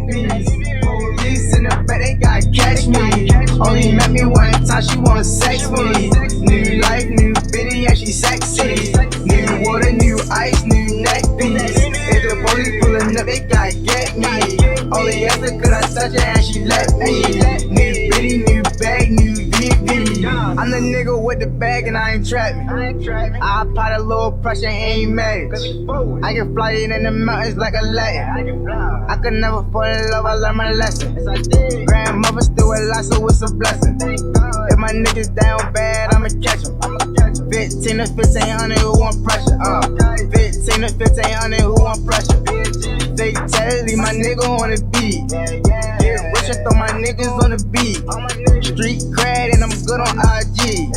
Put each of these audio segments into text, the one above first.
bees. Police in the back, they gotta catch me. Only met me one time, she wanna sex me. New life, new bitty, yeah, she sexy. New water, new ice, new neck piece. If the police pulling up, they gotta get me. Only after could I touch her and she let me. New bitty, new bag, new VV. I'm the nigga with the bag and I ain't trapping. I apply the low pressure, ain't mad. I can fly in the mountains like a Latin. I could never fall in love, I learned my lesson. Grandmother still alive, so it's a blessing. If my niggas down bad, I'ma catch 'em. 15 to 1500, who want pressure? 15 to 1500, who want pressure? Fatality, my nigga on the beat. Get rich and throw my niggas on the beat. Street cred and I'm good on IG.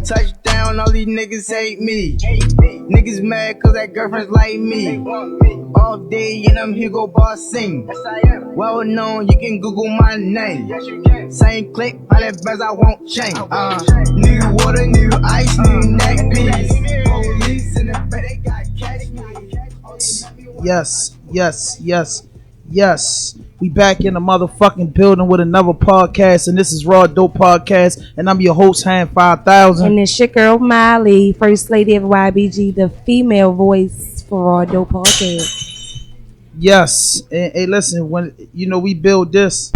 Touchdown, all these niggas hate me. Niggas mad cause that girlfriend's like me. All day and I'm here go boss sing. Well known, you can Google my name. Same click, 100 bands I won't change. New water, new ice, new neck piece. Police in the back, they got catch me. Yes. We back in the motherfucking building with another podcast, and this is Raw Dope Podcast, and I'm your host, Han 5000. And it's your girl, Molly, First Lady of YBG, the female voice for Raw Dope Podcast. Yes, and hey, listen, when we build this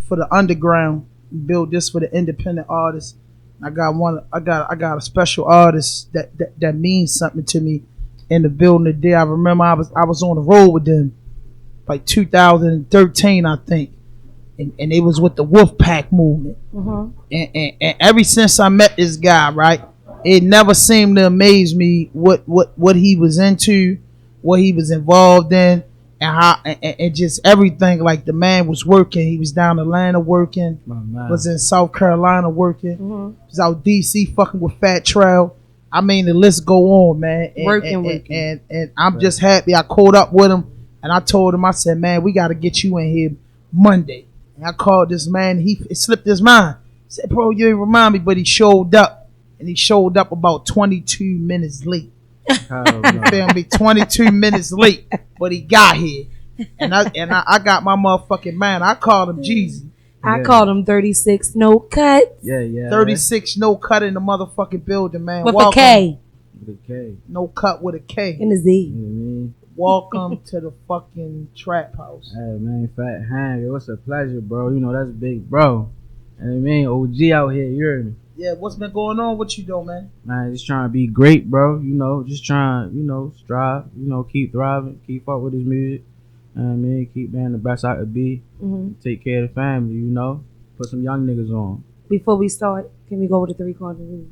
for the underground, we build this for the independent artists. I got a special artist that means something to me in the building today. I remember I was on the road with them like 2013, I think, and it was with the Wolfpack movement. And ever since I met this guy, right, it never seemed to amaze me what he was into, what he was involved in, and how and just everything. Like, the man was working. He was down in Atlanta working, was in South Carolina working, was out DC fucking with Fat Trail. I mean, the list go on, man. And I'm just happy I caught up with him. And I told him, I said, man, we got to get you in here Monday. And I called this man. It slipped his mind. He said, bro, you ain't remind me, but he showed up. And he showed up about 22 minutes late. You feel me? 22 minutes late, but he got here. And I got my motherfucking man. I called him Jeezy. I called him 36 No Cut. Yeah. 36 No Cut in the motherfucking building, man. With a K. With a K. No Cut with a K. And a Z. You know what I mean? Welcome to the fucking trap house. Hey, man, Fat Han, yo, it's a pleasure, bro. You know, that's big, bro. You know what I mean? OG out here, you heard me? Yeah, what's been going on with you, though, man? Man, just trying to be great, bro. You know, just trying, strive, keep thriving, keep up with this music. You know what I mean? Keep being the best I could be. Take care of the family, Put some young niggas on. Before we start, can we go over the 3 cardinal rules?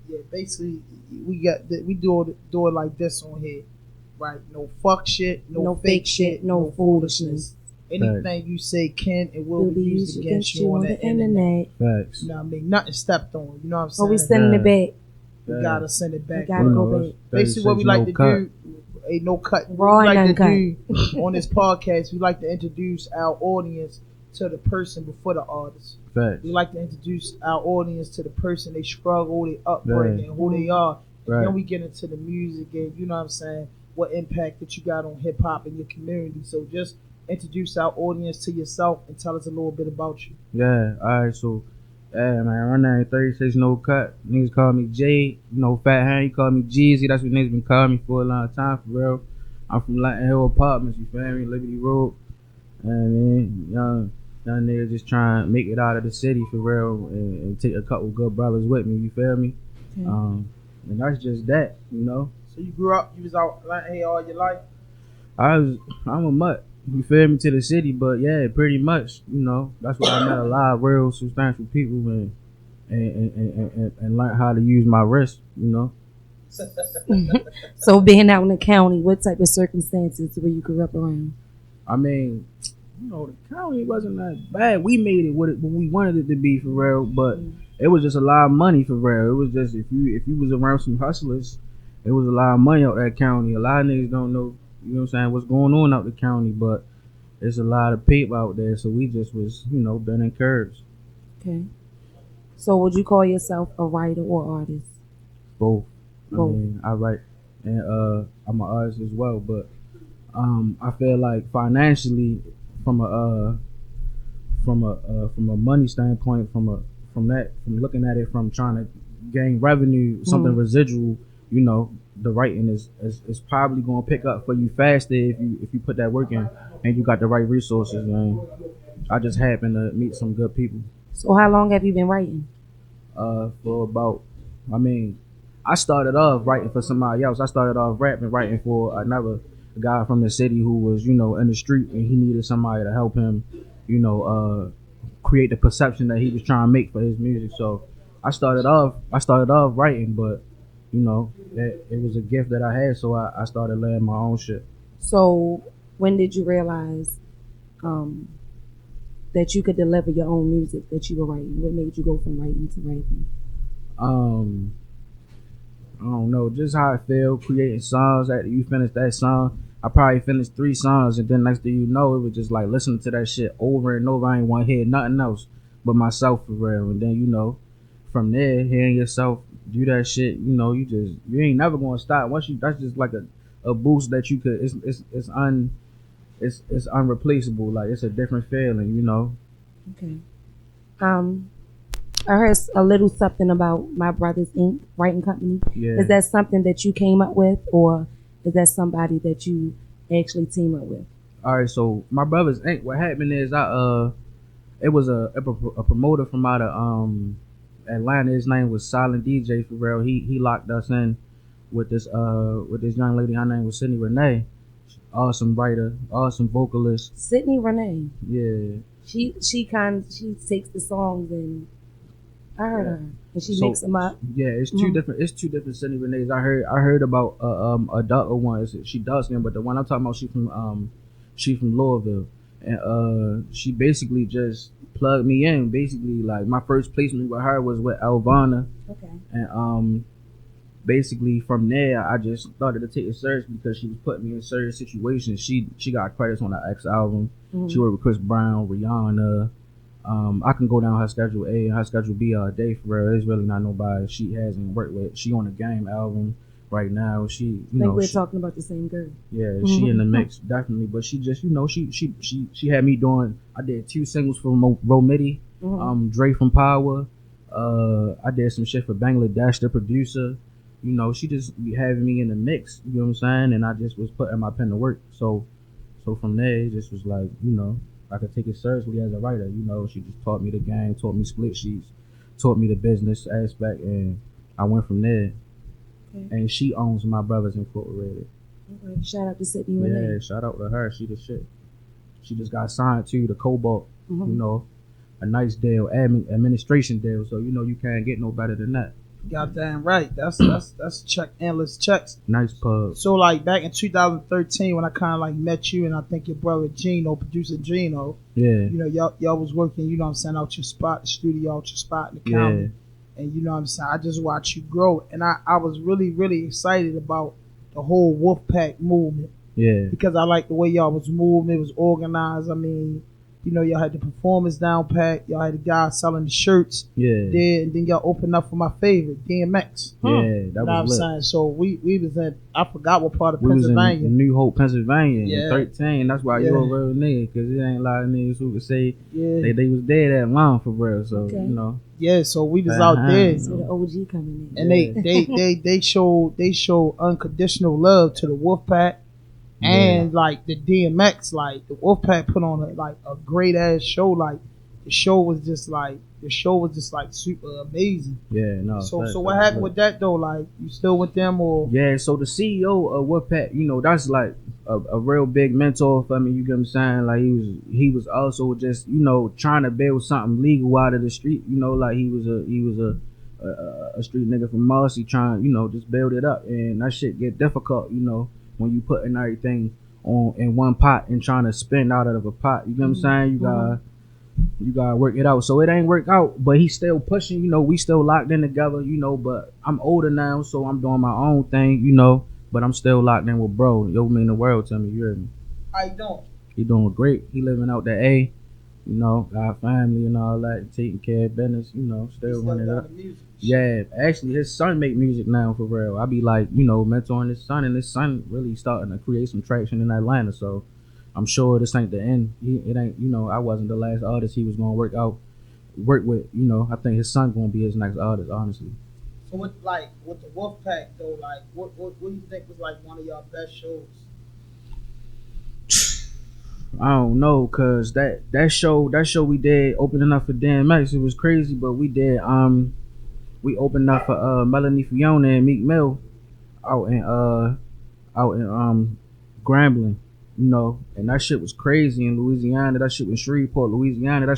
Yeah, basically, we do it like this on here. Right, no fuck shit, no fake shit, no foolishness. Anything you say can and will be used against you on the internet. Facts. You know what I mean? Nothing stepped on. You know what I'm saying? Or we sending it back. We gotta send it back. We gotta go back. Basically, what we like to do, ain't no cut. Raw we and like uncut. to do on this podcast, we like to introduce our audience to the person before the artist. Facts. We like to introduce our audience to the person, they struggle, they upbringing, who they are. And then we get into the music and, you know what I'm saying, what impact that you got on hip hop in your community. So just introduce our audience to yourself and tell us a little bit about you. Yeah, alright, so man, my name 36 No Cut. Niggas call me Jay, Fat Han, you call me Jeezy. That's what niggas been calling me for a long time, for real. I'm from Latin Hill Apartments, you feel me? Liberty Road. And young niggas just trying to make it out of the city for real and take a couple good brothers with me, you feel me? And that's just that, So you grew up, you was out Latin Hill all your life? I'm a mutt, you feel me, to the city, but yeah, pretty much, that's where I met a lot of real substantial people and learned how to use my wrist, So being out in the county, what type of circumstances where you grew up around? I mean, the county wasn't that bad. We made it what we wanted it to be for real, but it was just a lot of money for real. It was just if you was around some hustlers, it was a lot of money out that county. A lot of niggas don't know, what's going on out the county, but there's a lot of paper out there, so we just was, been encouraged. Okay. So would you call yourself a writer or artist? Both. I mean, I write and I'm an artist as well, but I feel like financially from a money standpoint, from looking at it from trying to gain revenue, something residual, you know, the writing is probably gonna pick up for you faster if you put that work in and you got the right resources. And I just happen to meet some good people. So how long have you been writing? For about, I mean, I started off writing for somebody else. I started off writing for another guy from the city who was, you know, in the street, and he needed somebody to help him, you know, create the perception that he was trying to make for his music. So I started off writing, but you know, it was a gift that I had, so I started laying my own shit. So when did you realize that you could deliver your own music that you were writing? What made you go from writing to rapping? I don't know, just how I feel creating songs. After you finish that song, I probably finished 3 songs, and then next thing you know, it was just like listening to that shit over and over. I ain't want to hear nothing else but myself for real. And then, you know, from there, hearing yourself do that shit, you know, you ain't never gonna stop. Once you, that's just like a boost that you could. It's unreplaceable. Like, it's a different feeling, you know. Okay. I heard a little something about My Brothers Inc. writing company. Yeah. Is that something that you came up with, or is that somebody that you actually team up with? All right, so My Brothers Inc. What happened is it was a promoter from out of Atlanta. His name was Silent DJ for real. He locked us in with this young lady. Her name was Sydney Renee. Awesome writer, awesome vocalist. Sydney Renee. Yeah. She takes the songs and I heard her and she So, mixes them up. Yeah, it's two different Sydney Renees. I heard about a darker one. She dark skin, but the one I'm talking about, she from Louisville, and she basically just plugged me in. Basically, like, my first placement with her was with Elvana. Okay. And basically from there I just started to take it serious because she was putting me in serious situations. She got credits on her X album. She worked with Chris Brown, Rihanna. I can go down her schedule A and her schedule B all day for real. There's really not nobody she hasn't worked with. She on the Game album right now. She, you know, we're talking about the same girl. Yeah, she in the mix definitely. But she just, you know, she had me doing. I did 2 singles for Romidi, Dre from Power. I did some shit for Bangladesh, the producer. You know, she just be having me in the mix. You know what I'm saying? And I just was putting my pen to work. So from there, it just was like, you know, I could take it seriously as a writer. You know, she just taught me the game, taught me split sheets, taught me the business aspect, and I went from there. Okay. And she owns My Brothers Incorporated. Okay. Shout out to Sydney Renee. Yeah, shout out to her. She the shit. She just got signed to the Cobalt. You know, a nice deal, administration deal. So, you know, you can't get no better than that. Goddamn right. That's check endless checks. Nice pub. So like back in 2013 when I kind of like met you and I think your brother Gino, producer Gino, yeah, you know, y'all was working, you know what I'm saying, out your spot, the studio, out your spot in the county. And you know what I'm saying, I just watched you grow, and I was really, really excited about the whole Wolfpack movement. Yeah. Because I like the way y'all was moving, it was organized. I mean, you know, y'all had the performance down pat. Y'all had the guy selling the shirts. Yeah. There, and then y'all opened up for my favorite, DMX. Yeah, that you know was what I'm lit. saying? So we was in, I forgot what part of We Pennsylvania. was in New Hope, Pennsylvania Yeah. in 13. That's why you a real nigga, because it ain't a lot of niggas who could say Yeah. they was there that long for real. So, Okay. you know. Yeah, so we was out there. So the OG coming in. And they showed unconditional love to the Wolfpack. And like the DMX, like the Wolfpack put on a great ass show. Like the show was just like super amazing. Yeah, no. So what happened with that though? Like you still with them or? Yeah, so the CEO of Wolfpack, you know, that's like a real big mentor for me. You get what I'm saying? Like he was also just, you know, trying to build something legal out of the street. You know, like he was a street nigga from Marcy trying, you know, just build it up, and that shit get difficult, you know, when you putting everything on in one pot and trying to spin out of a pot. You know what I'm saying? You gotta work it out. So it ain't work out, but he's still pushing. You know, we still locked in together. You know, but I'm older now, so I'm doing my own thing. You know, but I'm still locked in with bro. Yo mean the world to me. You heard me? I don't. He doing great. He living out the A. You know, got family and all that, taking care of business. You know, still running it up. Yeah, actually, his son make music now for real. I be like, you know, mentoring his son, and his son really starting to create some traction in Atlanta. So I'm sure this ain't the end. It ain't, I wasn't the last artist he was gonna work with. I think his son gonna be his next artist, honestly. So with the Wolfpack though, like what do you think was like one of y'all best shows? I don't know, cause that show we did opening up for Dan Max, it was crazy, but we opened up for Melanie Fiona and Meek Mill out in Grambling, and that shit was crazy in Louisiana. That shit was Shreveport, Louisiana. That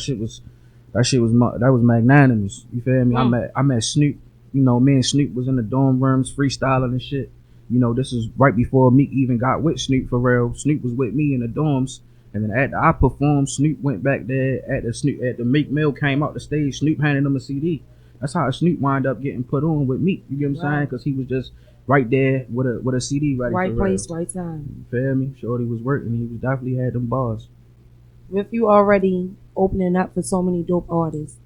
was magnanimous. You feel me? I met Snoop. Me and Snoop was in the dorm rooms freestyling and shit. This is right before Meek even got with Snoop for real. Snoop was with me in the dorms, and then after I performed, Snoop went back there at the Meek Mill came out the stage. Snoop handed him a CD. That's how Snoop wound up getting put on with Meek. You get what I'm saying? Because he was just right there with a CD ready. Right for place, real. right time. You feel me? Shorty was working. He was definitely had them bars. With you already opening up for so many dope artists,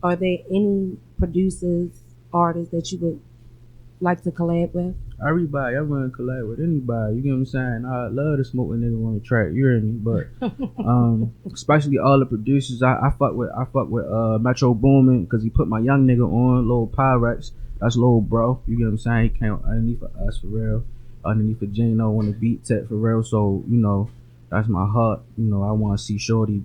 are there any producers, artists that you would like to collab with? Everybody, I want to collab with anybody. You get what I'm saying? I love to smoke a nigga on the track. You hear me? But especially all the producers, I fuck with Metro Boomin because he put my young nigga on, Lil Pyrex. That's Lil Bro. You get what I'm saying? He came underneath for us for real, underneath for Jano on the beat tech for real. So that's my heart. I want to see Shorty,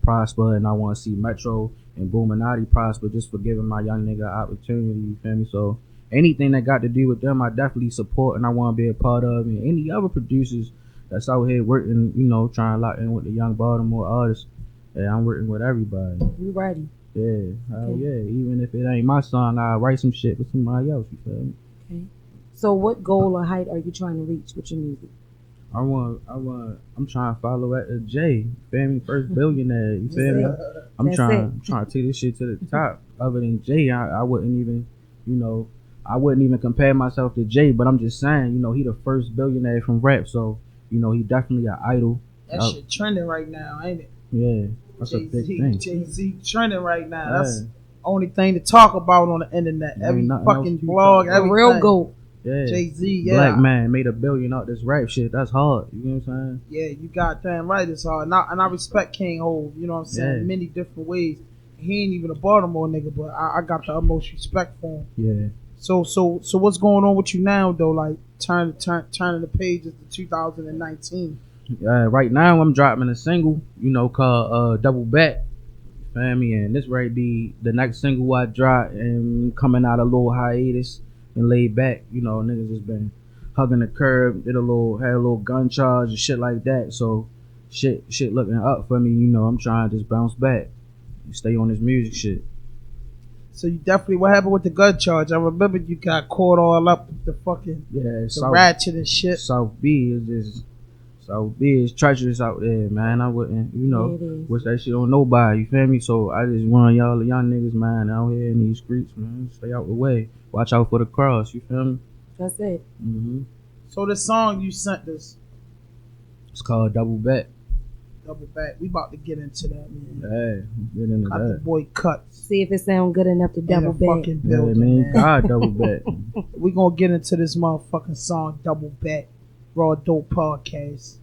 prosper, and I want to see Metro and Boominati prosper just for giving my young nigga an opportunity. You feel me? So anything that got to do with them, I definitely support and I want to be a part of. And any other producers that's out here working, trying to lock in with the young Baltimore artists, yeah, I'm working with everybody. You ready? Yeah, hell yeah. Even if it ain't my song, I'll write some shit with somebody else. You feel me? Okay. So what goal or height are you trying to reach with your music? I'm trying to follow at the J. You feel me? First billionaire. You feel me? I'm trying to take this shit to the top. Other than Jay, I wouldn't even, I wouldn't even compare myself to Jay, but I'm just saying, he the first billionaire from rap, so he definitely an idol. That shit trending right now, ain't it? Yeah, that's a big thing. Jay-Z trending right now. That's the only thing to talk about on the internet. Every fucking blog, every real goat. Yeah, Jay-Z, Black man made $1 billion out this rap shit. That's hard. You know what I'm saying? Yeah, you goddamn right. It's hard. And I respect King Hov. You know what I'm saying? Yeah. Many different ways. He ain't even a Baltimore nigga, but I got the utmost respect for him. Yeah. So what's going on with you now though? Like turning the pages to 2019. Right now I'm dropping a single, called Double Back. Feel me? And this right be the next single I drop and coming out a little hiatus and laid back. Niggas has been hugging the curb, had a little gun charge and shit like that. So shit looking up for me. I'm trying to just bounce back, stay on this music shit. So you definitely, what happened with the gun charge? I remember you got caught all up with the fucking ratchet and shit. South B is treacherous out there, man. I wouldn't, wish that shit on nobody. You feel me? So I just want y'all, the young niggas, man, out here in these streets, man, stay out the way. Watch out for the cross. You feel me? That's it. Mm-hmm. So the song you sent us, it's called Double Back. Double Back. We about to get into that, man. Hey, get into Got that. the boy Cuts. See if it sound good enough to double back. Fucking building, man. God, Double Back. We gonna get into this motherfucking song, Double Back. Raw Dope Podcast.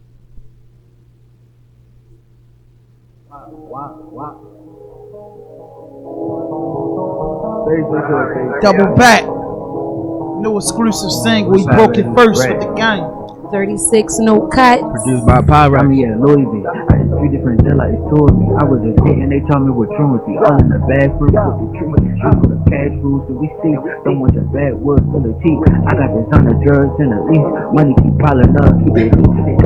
Wow. Double Back. New exclusive single. We broke it first with the gang. 36 nokutz. Produced by Pyro. I'm here at Louisville. I had 3 different deadlights told me. I was a kid and they told me what truancy. All in the bathroom with the tree. Shoot for the cash rules that we see. Don't want your backwoods full of tea. I got this on the drugs and the lease. Money keep piling up. Keep it loose.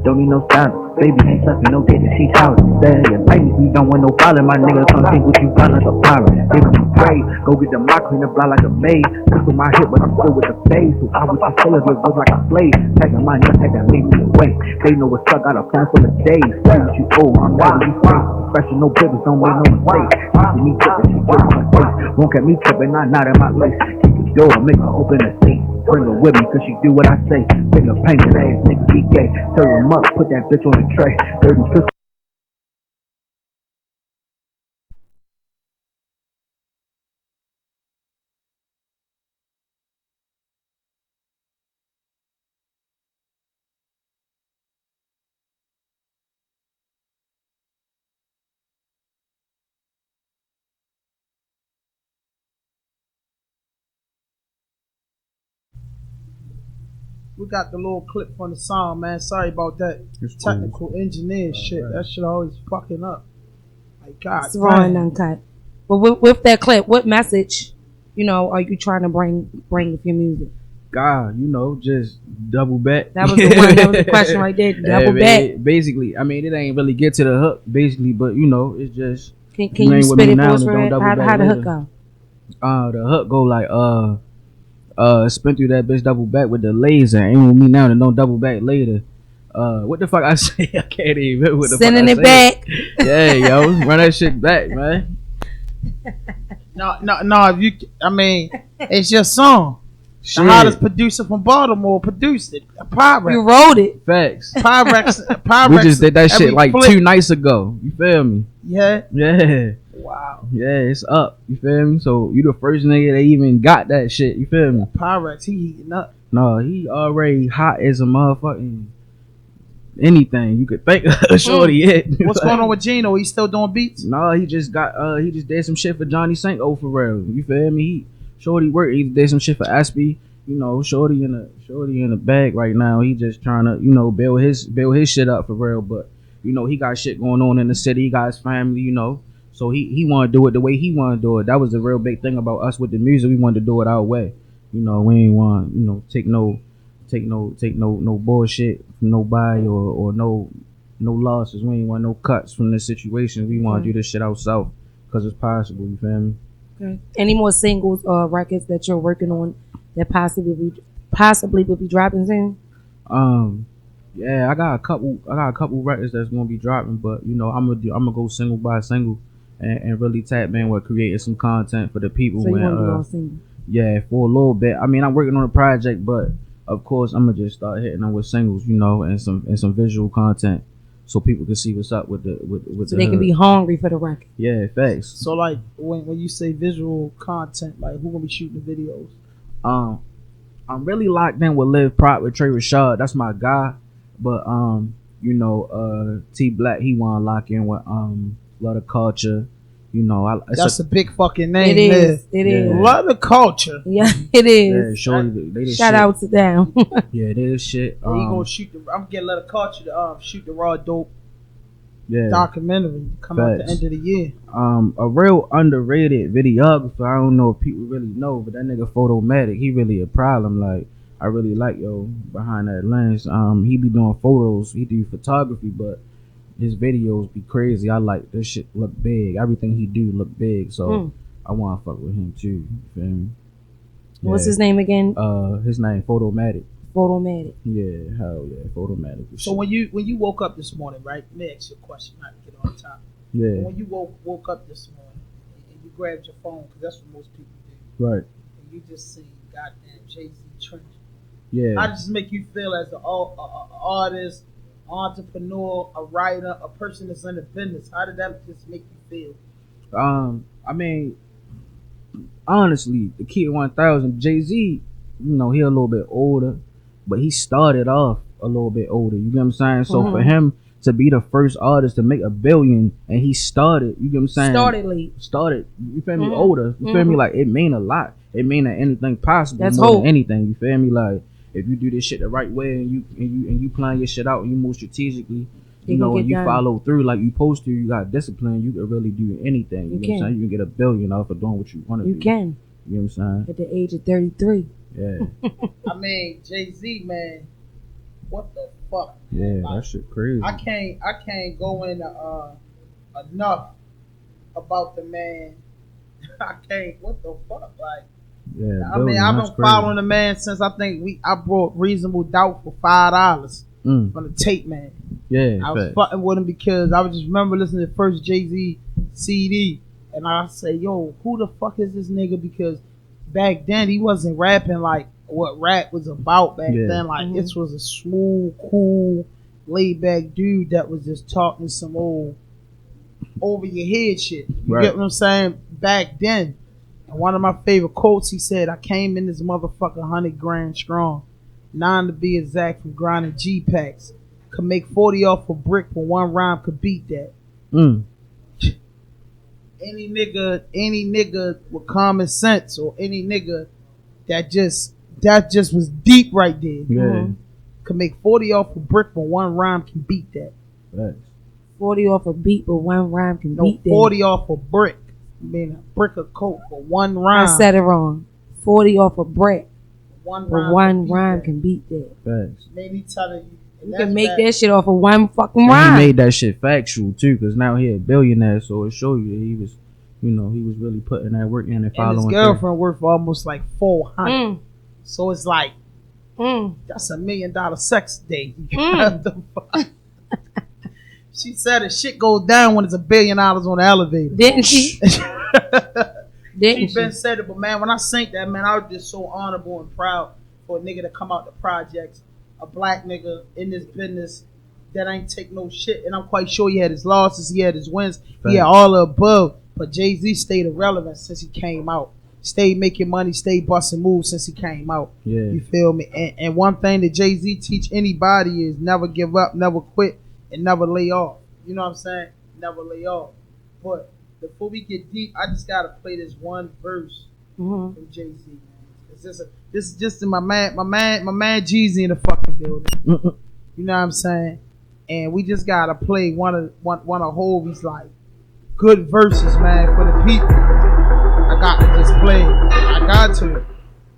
Don't need no style. Baby ain't sucking no dick. She's out. Bad and baby, we don't want no problem. My nigga come think what you got like a pirate. If you pray, go get the mock in the block like a maid. Cook with my hip, but I'm still with the face. So I was just full of it, look like a slave. Taking my nigga, take that leave me away. They know what's up, got a phone full of days. See what you owe, I'm not you straight. Fresh no business, don't make no mistake. See me tripping, she just my face. Won't get me tripping, not in my lace. Keep the door, make her open the seat. Bring her with me, cause she do what I say. Finger painted ass nigga, he gay. Turn him up, put that bitch on the tray. 30 We got the little clip from the song, man. Sorry about that. It's Technical engineer shit. right. That shit always fucking up. Like, God It's raw and damn. uncut. But with that clip, what message, are you trying to bring with your music? God, just double back. That was the one. That was the question right there. Double back. Basically, I mean, it ain't really get to the hook, basically, but it's just. Can you spit it for us, Red? How the later. hook go? The hook go like spin through that bitch double back with the laser. Ain't with me now and don't double back later. What the fuck I say? I can't even remember what the Sending fuck it back. Yeah, yo, run that shit back, man. No. I mean, it's your song. Shit. The hottest producer from Baltimore produced it. Pyrex. You wrote it. Facts. Pyrex. We just did that shit every like flip. 2 nights ago. You feel me? Yeah. Yeah. Wow. Yeah, it's up. You feel me? So you the first nigga that even got that shit. You feel me? Pyrex, he heating up. No, he already hot as a motherfucking anything you could think of. Shorty it. What's going on with Gino? He still doing beats? No, he just did some shit for Johnny Cinco for real. You feel me? Shorty worked. He did some shit for Aspie. Shorty in the bag right now. He just trying to build his shit up for real. But he got shit going on in the city. He got his family. So he want to do it the way he want to do it. That was the real big thing about us with the music. We wanted to do it our way. We ain't want take no bullshit from nobody or no losses. We ain't want no cuts from this situation. We want to do this shit ourselves because it's possible. You feel me? Okay. Any more singles or records that you're working on that possibly will be dropping soon? Yeah, I got a couple records that's gonna be dropping, but I'm gonna go single by single and really tap in with creating some content for the people. So you want to go on single? Yeah, for a little bit. I mean, I'm working on a project, but of course I'm gonna just start hitting them with singles, and some visual content, so people can see what's up with so they can be hungry for the record. Yeah, facts. So like when you say visual content, like who gonna be shooting the videos? I'm really locked in with Live Prop with Trey Rashad. That's my guy. But T Black, he wanna lock in with Love the Culture. That's a big fucking name. It is. It is. Love the Culture. Yeah, it is. Yeah, shorty, they the Shout shit. out to them. Yeah, they the shit. He gonna shoot the. I'm getting Love the Culture to shoot the Raw Dope yeah. documentary come out the end of the year. A real underrated videographer. I don't know if people really know, but that nigga Photomatic, he really a problem. Like, I really like behind that lens. He be doing photos, he do photography, but his videos be crazy. I like this shit look big. Everything he do look big, so I wanna fuck with him too. You feel me? Yeah. What's his name again? His name Photomatic. Photomatic. Yeah, hell yeah, Photomatic. So when you woke up this morning, right? Let me ask you a question, not to get on top. Yeah. When you woke up this morning and you grabbed your phone, because that's what most people do, Right. and you just see goddamn Jay-Z Trench. Yeah. How does this make you feel as an artist, entrepreneur, a writer, a person that's in the business? How did that just make you feel? I mean, honestly, the Kid 1000, Jay-Z, he a little bit older, but he started off a little bit older. You get what I'm saying? So for him to be the first artist to make $1 billion, and he started, you get what I'm saying? Started, you feel me? Older, you feel me? Like, it mean a lot. It mean that anything possible. That's more hope. than anything. You feel me? Like, if you do this shit the right way and you plan your shit out and you move strategically, and you follow through like you supposed to, you got discipline, you can really do anything. You know what I'm saying? You can get $1 billion off of doing what you want to do. You can. You know what I'm saying? At the age of 33. Yeah. I mean, Jay-Z, man, what the fuck? Yeah, that shit crazy. I can't go in enough about the man. I can't. What the fuck? Like, yeah, I mean, I've been following the man since I brought Reasonable Doubt for $5 from the Tape Man. Yeah, I was fucking with him because I was just remember listening to the first Jay-Z CD, and I say, yo, who the fuck is this nigga? Because back then he wasn't rapping like what rap was about back then. Like, this was a smooth, cool, laid back dude that was just talking some old over your head shit. You get what I'm saying? Back then. And one of my favorite quotes, he said, I came in this motherfucker 100 grand strong. 9 to be exact, from grinding G-Packs. Could make 40 off a brick, but one rhyme could beat that. Any nigga with common sense, or any nigga that just That just was deep right there. Yeah. Could make 40 off a brick, but one rhyme can beat that. Facts. 40 off a beat, but one rhyme can No, beat that. 40 off a brick. I mean, a brick of coke for one rhyme. I said it wrong. 40 off a brick, One but rhyme one can beat rhyme that. can beat that. Facts. Made me tell you. You can make that shit off of one fucking And rhyme. he made that shit factual too, cause now he a billionaire, so it show you that he was, he was really putting that work in and And his following. girlfriend worth almost like 400. Mm. So it's like, Mm. that's $1 million sex day. Mm. The fuck? She said if shit goes down when it's $1 billion on the elevator. Didn't she? Didn't She been she? said it, but man, when I seen that, man, I was just so honorable and proud for a nigga to come out the projects, a black nigga in this business that ain't take no shit. And I'm quite sure he had his losses, he had his wins, he had all the above. But Jay-Z stayed irrelevant since he came out. Stayed making money, stayed busting moves since he came out. Yeah. You feel me? And one thing that Jay-Z teach anybody is never give up, never quit, and never lay off. You know what I'm saying? Never lay off. But before we get deep, I just gotta play this one verse Mhm. from Jay-Z, man. This is just my man Jeezy in the fucking building. You know what I'm saying? And we just gotta play one of Hovey's like good verses, man, for the people. I got to just play it. I got to. It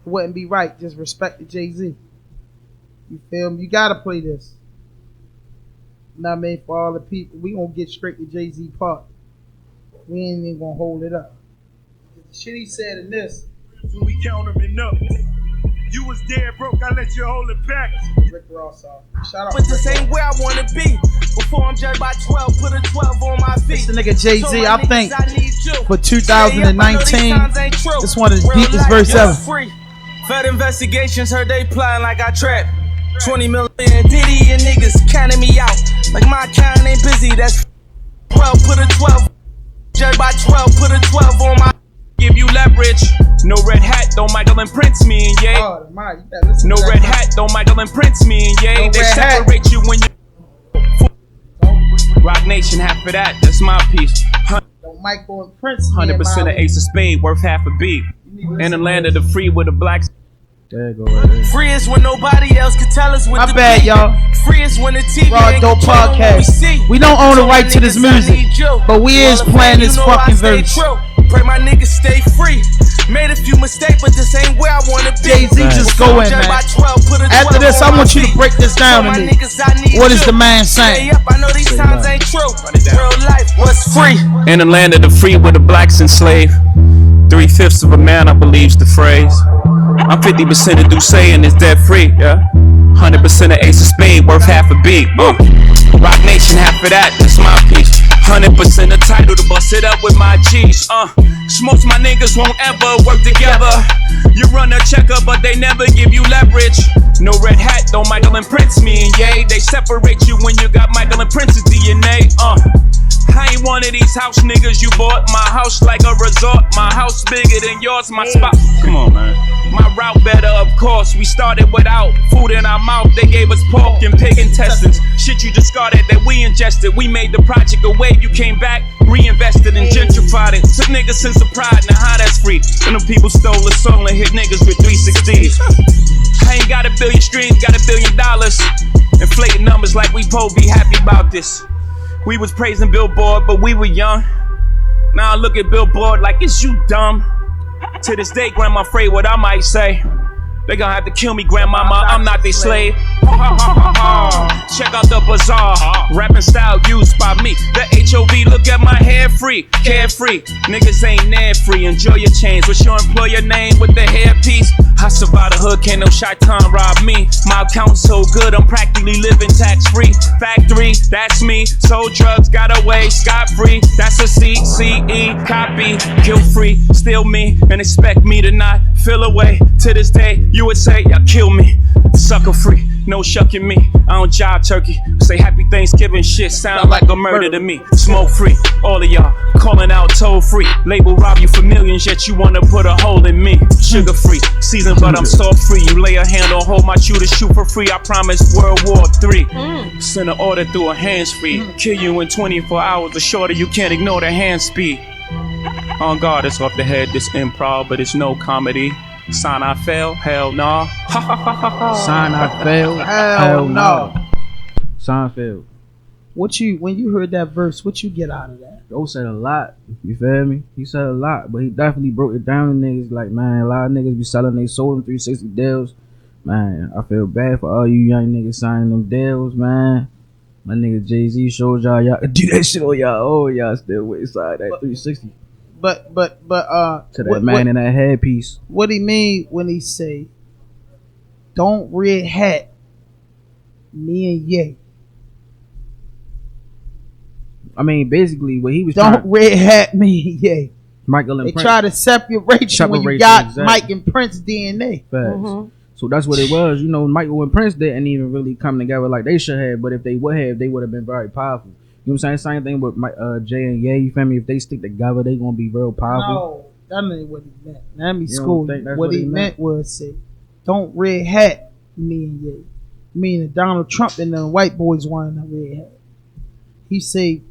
wouldn't be right. Just respect the Jay-Z. You feel me? You gotta play this. You know what I mean? For all the people, we gonna get straight to Jay-Z part. We ain't even gonna hold it up. The shit he said in this. When we counting up, you was dead broke, I let you hold it back. Rick Ross off. Shout out But to this Rick ain't where I wanna be. Before I'm judged by 12, put a 12 on my feet. It's the nigga Jay-Z, Told my I niggas think, I need you. for Stay up, I know 2019, these times ain't true. this one of the Real deepest life, verse yeah, ever. free. Fed investigations, heard they plotting like I trap. 20 million Diddy and niggas counting me out. Like my account ain't busy, that's 12, put a 12. Judged by 12, put a 12 on my. Give you leverage. No red hat, though Michael and Prince me and yay. Oh, my, you better listen No to that red verse. hat, though Michael and Prince me and yay. No They red hat. separate you when you. Rock Nation, half of that, that's my piece. Don't Michael and Prince. 100% of Ace of Spade, worth half a beat. In the land of the free with the blacks. There you go right there. Free is when nobody else can tell us what My to bad, be. y'all. Free is when the TV RAWDOPE ain't controlling what we Podcast. see. We don't own the Told right my to this niggas I music, need you. but we is All the playing fame, this you know I fucking stay verse. true. Pray my niggas stay free. Made a few mistakes, but this ain't where I wanna be. Jay-Z just go in, Judged man. by 12, put a After 12 this, on I my want you to feet. break this down Told to my me. niggas I need What is you. the man Stay saying? up, I know these times ain't true. Real life was free. In the land of the free with the blacks enslaved. 3/5 of a man, I believe's the phrase. I'm 50% of Duce and it's debt free, yeah. 100% of Ace of Spade, worth half a beat. Rock Nation, half of that, that's my piece. 100% of title to bust it up with my G's. Most my niggas won't ever work together. You run a checker, but they never give you leverage. No red hat, though Michael and Prince me and yay. They separate you when you got Michael and Prince's DNA. I ain't one of these house niggas you bought. My house like a resort. My house bigger than yours. My spot. Come on, man. My route better, of course. We started without food in our mouth. They gave us pork and pig intestines. Shit you discarded that we ingested. We made the project a wave. You came back, reinvested and gentrified it. Took niggas sense of pride. Now how that's free? When them people stole a song and hit niggas with 360s. I ain't got $1 billion streams, got $1 billion. Inflating numbers like we po be happy about this. We was praising Billboard, but we were young. Now I look at Billboard like, is you dumb? To this day, Grandma afraid what I might say. They gonna have to kill me, Grandmama, I'm not their slave. Check out the bazaar, rapping style used by me. The HOV, look at my hair free, carefree. Niggas ain't nan free, enjoy your change. What's your employer name with the hairpiece? I survive the hood, can't no shaitan rob me. My account's so good, I'm practically living tax free. Factory, that's me. Sold drugs, got away scot free. That's a CCE copy, kill free. Still me, and expect me to not feel away. To this day, you would say, y'all kill me. Sucker free, no shucking me. I don't jive turkey. Say happy Thanksgiving shit sound like a murder to me. Smoke free, all of y'all calling out toll free. Label rob you for millions, yet you wanna put a hole in me. Sugar free, season but I'm salt free. You lay a hand on hold my shooter, shoot for free. I promise World War III. Send an order through a hands free. Kill you in 24 hours. The shorter you can't ignore the hand speed. On guard, it's off the head. This improv, but it's no comedy. Sign I fail? Hell no. Sign I failed. Hell no. Seinfeld. When you heard that verse, what you get out of that? Joe said a lot. You feel me? He said a lot, but he definitely broke it down to niggas. Like, man, a lot of niggas be selling they soul in 360 deals. Man, I feel bad for all you young niggas signing them deals, man. My nigga Jay-Z showed y'all can do that shit on y'all. Oh, y'all still wait inside that 360. But To that man in that headpiece. What he mean when he say, "Don't red hat me and Ye"? I mean, basically, what he was Don't red hat me and Ye. Michael and They Prince. try to separate you when you got Mike and Prince DNA. Facts. So that's what it was. You know, Michael and Prince didn't even really come together like they should have. But if they would have, they would have been very powerful. You know what I'm saying? Same thing with Jay and Ye. You feel me? If they stick together, they gonna be real powerful. No, that ain't what he meant. Let me You don't school think you. that's What he meant was say, "Don't red hat me and Ye." Meaning Donald Trump and the white boys wanting a red hat. He say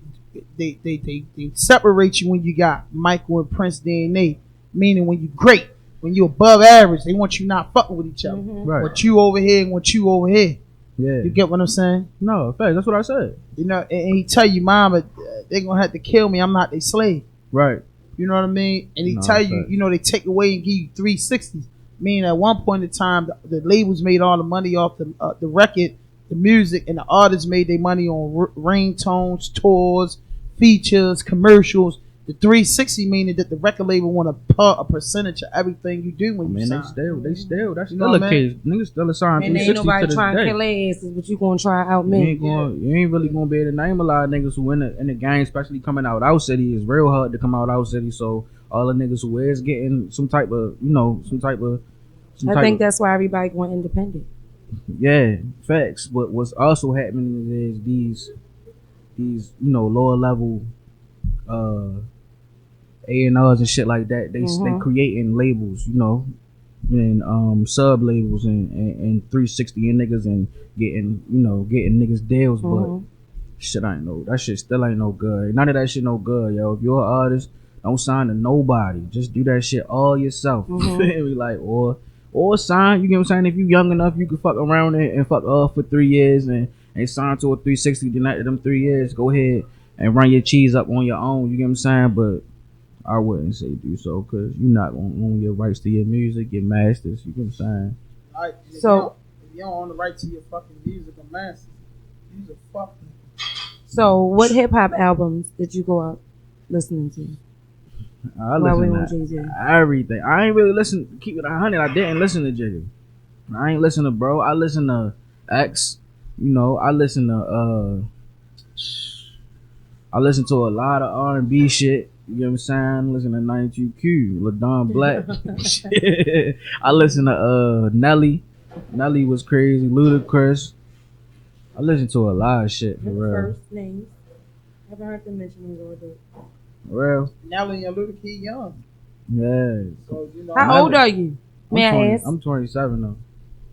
they separate you when you got Michael and Prince DNA. Meaning when you great, when you above average, they want you not fucking with each other. Right. Want you over here and want you over here. Yeah. You get what I'm saying? No, facts. That's what I said. You know, and he tell you, "Mama, they gonna have to kill me. I'm not their slave." Right. You know what I mean? And he No, tell you, facts. you know, they take away and give you 360s. Meaning at one point in time, the labels made all the money off the record, the music, and the artists made their money on ringtones, tours, features, commercials. The 360 meaning that the record label want a percentage of everything you do when you Man, sign. they still, that's You still know a what I case. Niggas still assign And 360 ain't nobody to this trying to day. kill their asses, but you gonna try out You me. ain't really gonna be able to name a lot of niggas who in the gang, especially coming out our city. It's real hard to come out our city. So all the niggas who is getting some type of, I think that's why everybody going independent. yeah, facts. But what's also happening is these lower level A&Rs and shit like that. They creating labels, and sub labels and 360 and niggas and getting niggas deals, but shit ain't no, that shit still ain't no good. None of that shit no good, yo. If you're an artist, don't sign to nobody. Just do that shit all yourself. You feel me? Like, or sign, you get what I'm saying? If you young enough, you can fuck around and fuck off for 3 years and sign to a 360. Then after them 3 years, go ahead and run your cheese up on your own. You get what I'm saying? But I wouldn't say do so, because you're not going to own your rights to your music, your masters. You get what I'm saying? Right. So if you don't own the right to your fucking music or masters, you're fucking. So what hip hop albums did you grow up listening to? I listen to everything. I ain't really listen. Keep it 100. I didn't listen to Jigga. I ain't listen to Bro. I listen to X. I listen to a lot of R&B shit. You know what I'm saying? I listen to 92Q, LaDon Black. I listen to Nelly. Nelly was crazy. Ludacris. I listen to a lot of shit for real. First names. I haven't heard them mention RAWDOPE. Real. Nelly and Ludacris young. Yeah. So, How old are you? May I ask? I'm 27 though.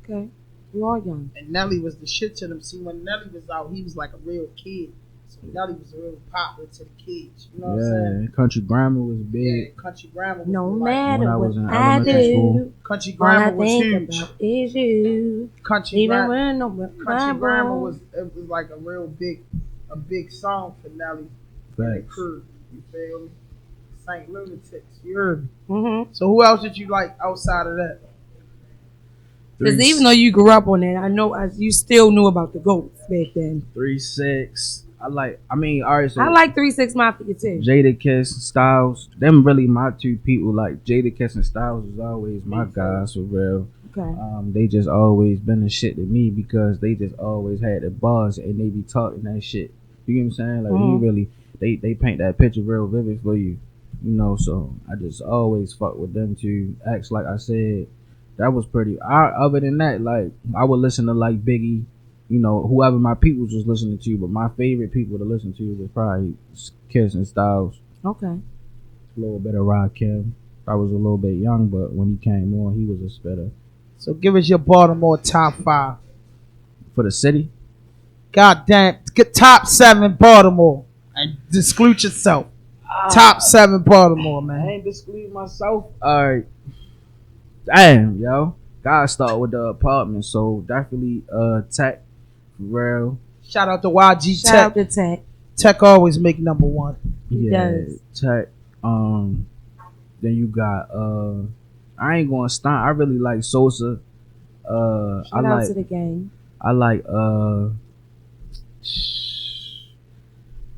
Okay. You are young. And Nelly was the shit to them. See, when Nelly was out, he was like a real kid. So Nelly was real popular to the kids. You know what I'm saying? Country Grammar was big. Yeah, Country Grammar was No like, matter when I what was in I elementary do, school. Country all I Grammar was think huge. about is you. Country Even Grammar. when no Country Grammar was like a real big song for Nelly and the crew. You feel me? Saint Lunatics. You heard me. Mm-hmm. So who else did you like outside of that? Because even though you grew up on that, I know you still knew about the GOATs back then. 3-6. Alright, so I like 3-6 Mafia too. Jadakiss, Styles, them really my two people. Like Jadakiss and Styles was always my guys for real. Okay. They just always been the shit to me because they just always had the buzz and they be talking that shit. You get what I'm saying? Like he really, they paint that picture real vivid for you. So I just always fuck with them two. Acts like I said, that was pretty. Other than that, like I would listen to like Biggie, whoever my peoples was listening to, but my favorite people to listen to was probably Kiss and Styles. Okay. A little bit of Rakim. I was a little bit young, but when he came on, he was a spitter. So give us your Baltimore top 5. For the city? Goddamn, get top 7 Baltimore. And disclude yourself. Top 7 Baltimore, man. I ain't disclude myself. Alright. Damn, yo. Gotta start with the apartment. So definitely Tech, for real. Shout out to YG Shout out Tech. to Tech. Tech always make number one. He does. Tech. Then you got I ain't gonna stunt. I really like Sosa. Shout I out like to the gang. I like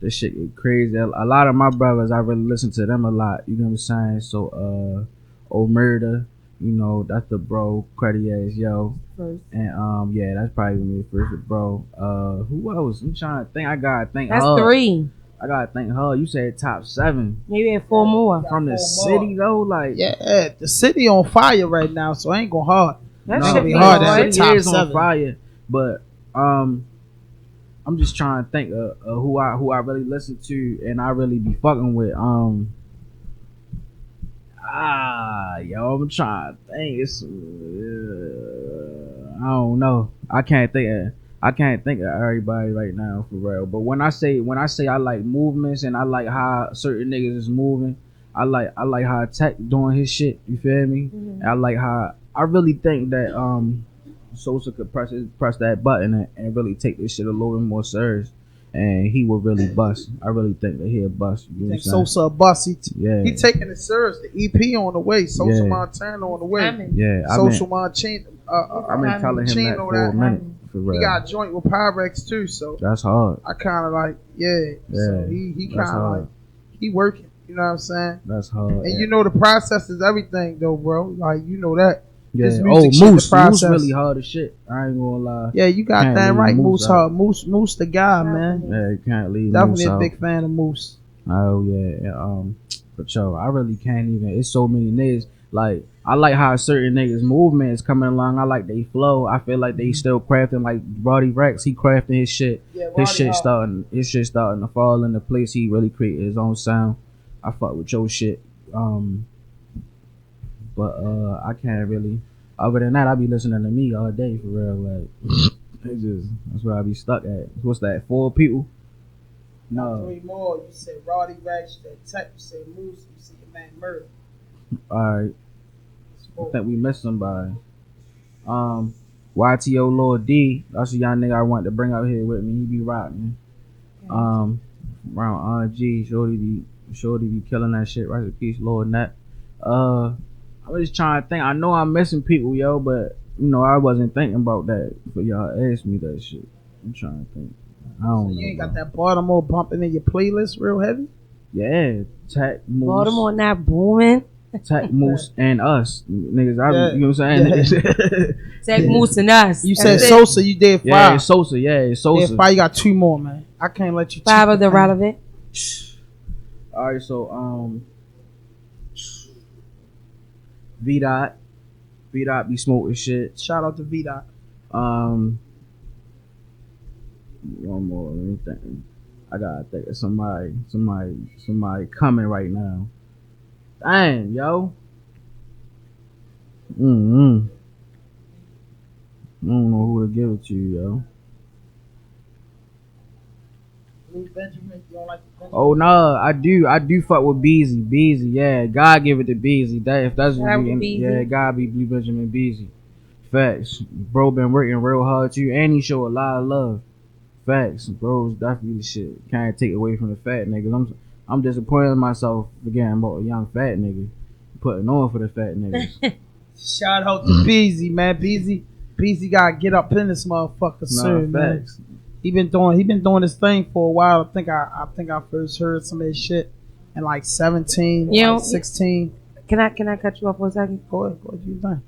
this shit get crazy. A lot of my brothers, I really listen to them a lot. You know what I'm saying? So Murder, you know, that's the bro, cruddy ass yo. First. And yeah, that's probably me first, bro. Who else? I'm trying to think. I gotta think. That's Hub. 3. I gotta think. Hub. You said top 7 Maybe at 4 more. from the 4 city though. Like Yeah, the city on fire right now, so I ain't gonna hard. That No, should be be hard hard. to the top city is on 7. fire, but I'm just trying to think of who I really listen to and I really be fucking with. Yo, I'm trying to think. It's I don't know. I can't think of everybody right now for real. But when I say I like movements and I like how certain niggas is moving, I like how Tech doing his shit. You feel me? Mhm. And I like how I really think that Sosa could press that button and really take this shit a little bit more serious, and he would really bust. I really think that he'll bust. You know Think what I'm saying? Sosa a bust. Yeah. He taking it serious. The EP on the way. Sosa Yeah. Montana on the way. Coming. Yeah, Social Montana. I've been telling him that for a minute. For real. He got a joint with Pyrex too, so That's hard. I kind of like, so Yeah, he that's kind of hard. like, he working. You know what I'm saying? That's hard. And you know the process is everything though, bro. Like you know that. yeah. this Oh, music shit, the Moose process. really hard as shit. I ain't gonna lie. Yeah, you got Can't that leave right, Moose Moose. out. Moose, the guy, man. Yeah, you can't leave Definitely Moose a out. big fan of Moose. Oh yeah. But yo, I really can't even. It's so many niggas. Like I like how certain niggas movements coming along. I like they flow. I feel like they still crafting. Like Roddy Rex, he crafting his shit. Yeah, His shit starting to fall into place. He really created his own sound. I fuck with your shit. But I can't really. Other than that, I be listening to me all day for real. Like that's where I be stuck at. What's that? 4 people? No. 3 more. You said Roddy Rex, you said Tech, you said Moose, you said your man Murder. Alright. I think we missed somebody. YTO Lord D. That's a young nigga I want to bring out here with me. He be rocking. Around G. Shorty be killing that shit. Rest in peace, Lord Nat. I was just trying to think. I know I'm missing people, yo, but you know I wasn't thinking about that. But y'all asked me that shit. I'm trying to think. I don't know. You ain't bro. got that Baltimore bumping in your playlist real heavy? Yeah, Tech Moose. Baltimore not booming. Tech Moose and us niggas. Yeah. You know what I'm saying? Tech Moose and us. You said That's it. Sosa, you did 5. Yeah, it's Sosa. Yeah, it's Sosa. Did 5, you got 2 more, man. I can't let you 5 cheat, of the man. relevant. All right, so V-Dot be smoking shit. Shout out to V-Dot. One more. Let me think. I gotta think of somebody coming right now. Dang, yo. I don't know who to give it to, yo. Blue Benjamin, you don't like the Benjamin? Oh no, I do fuck with Beezy. Yeah, God give it to Beezy. That if that's Gotta be what Beezy. yeah, God be Blue Benjamin Beezy. Facts, bro, been working real hard too, and he show a lot of love. Facts, bro's definitely the shit. Can't take away from the fat niggas. I'm disappointed in myself again about a young fat nigga putting on for the fat niggas. Shout out to Beezy, man. Beezy gotta get up in this motherfucker soon, man. Facts. He been doing his thing for a while. I think I first heard some of his shit in like 17, You know, 16. Can I cut you off for a second? Go ahead, what you think?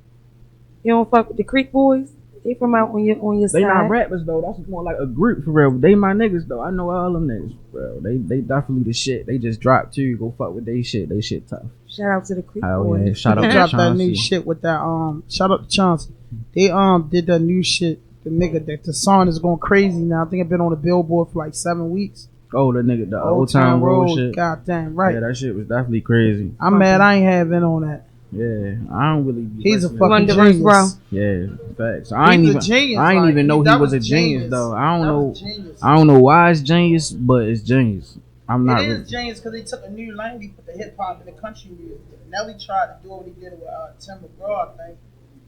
You don't fuck with the Creek Boys? They from out on your They side. not rappers though. That's more like a group for real. They my niggas though. I know all them niggas, bro. They definitely the shit. They just dropped too. Go fuck with they shit. They shit tough. Shout out to the Creek Oh Boys. yeah. Shout out They to dropped that new Chauncey. shit with that shout out to Chauncey. They did that new shit. The nigga that the song is going crazy now. I think it's been on the Billboard for like 7 weeks. Oh, the nigga, the Old Town Road shit. God damn right. Yeah, that shit was definitely crazy. I'm mad I ain't have in on that. Yeah, I don't really. Be He's a listening. fucking Wonder Verse, genius. bro. Yeah, facts. I ain't He's a even. genius, I ain't like, even know that he was a was genius genius. though. I don't That know. was genius. I don't know why it's genius, but it's genius. I'm not. It Really, is James because they took a new lane. They put the hip hop and the country music. Nelly tried to do what he did with Tim McGraw, I think,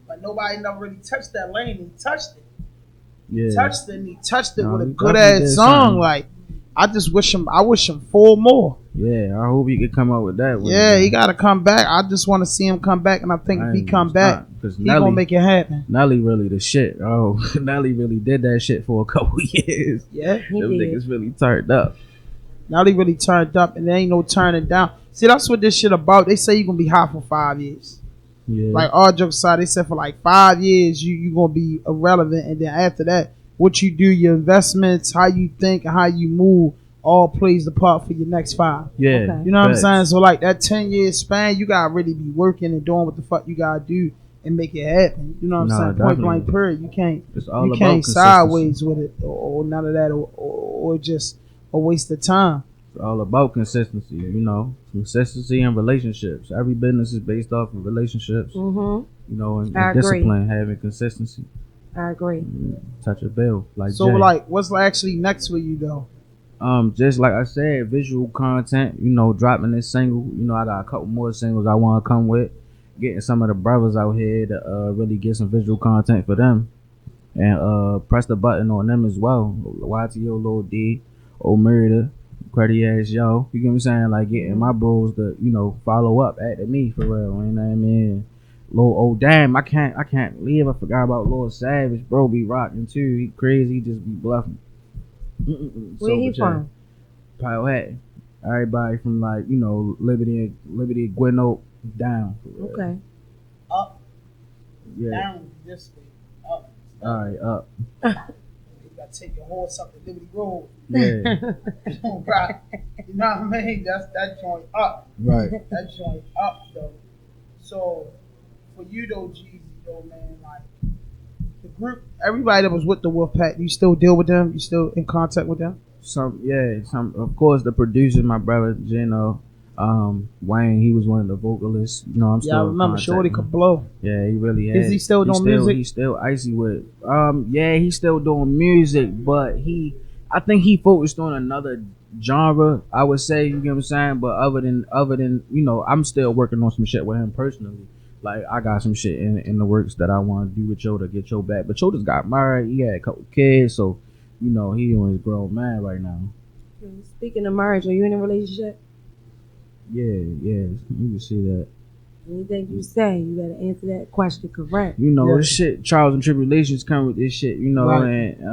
but nobody never really touched that lane. He touched it. yeah. He touched it, and he touched it No, with a he good definitely ass did song. something. Like I wish him 4 more. Yeah, I hope he could come up with that one. Yeah, he got to come back. I just want to see him come back, and I think if he come back, he gonna make it happen. Nelly really the shit. Oh, Nelly really did that shit for a couple years. Yeah, He Them did. niggas really turned up. now he really turned up, and there ain't no turning down. See, that's what this shit about. They say you gonna be hot for 5 years. Yeah, Like all jokes aside, they said for like 5 years you gonna be irrelevant, and then after that, what you do, your investments, how you think, and how you move, all plays the part for your next 5. yeah. Okay. You know what I'm facts. saying? So like that 10-year span, you gotta really be working and doing what the fuck you gotta do and make it happen. You know what I'm Nah, saying? Point definitely. blank period. You can't It's all about can't consistency. sideways with it or none of that or just a waste of time. It's all about consistency. You know, consistency in relationships. Every business is based off of relationships. Mm-hmm. You know, and I agree. discipline, having consistency. I agree. Touch a bill, like So Jay. like, what's actually next for you though? Just like I said, visual content, you know, dropping this single, you know, I got a couple more singles I want to come with, getting some of the brothers out here to really get some visual content for them, and press the button on them as well. YTO, Lil D, Old Murder, Cruddy Ass Yo, you get what I'm saying? Like getting my bros to, you know, follow up after me for real, you know what I mean? Lil, oh damn, I can't leave. I forgot about Lil Savage, bro, be rocking too. He crazy, he just be bluffing. Where he from? Powhatan. Everybody from like, you know, Liberty, Gwynnote down. Okay. Up, Yeah. down, this way, up. All right, up. You gotta take your horse up the Liberty Road. Yeah. Right. You know what I mean? That's that joint up. Right. That joint up though. So for you though, Jeezy though, man, like the group, everybody that was with the Wolfpack, you still deal with them? You still in contact with them? Some of course the producer, my brother Gino, Wayne, he was one of the vocalists. You know, I'm still Yeah, I in remember contact Shorty with could him. blow. Yeah, he really has. Is he still doing music? He's still icy with it. Yeah, he's still doing music, but I think he focused on another genre, I would say, you get what I'm saying? But other than, you know, I'm still working on some shit with him personally. Like, I got some shit in the works that I want to do with Yo to get Yo back. But Yo just got married. He had a couple kids, so, you know, he on his grown man right now. Speaking of marriage, are you in a relationship? Yeah, you can see that. Anything you say, you gotta answer that question correct. You know, Yeah. this shit, trials and tribulations come with this shit, you know, Right. and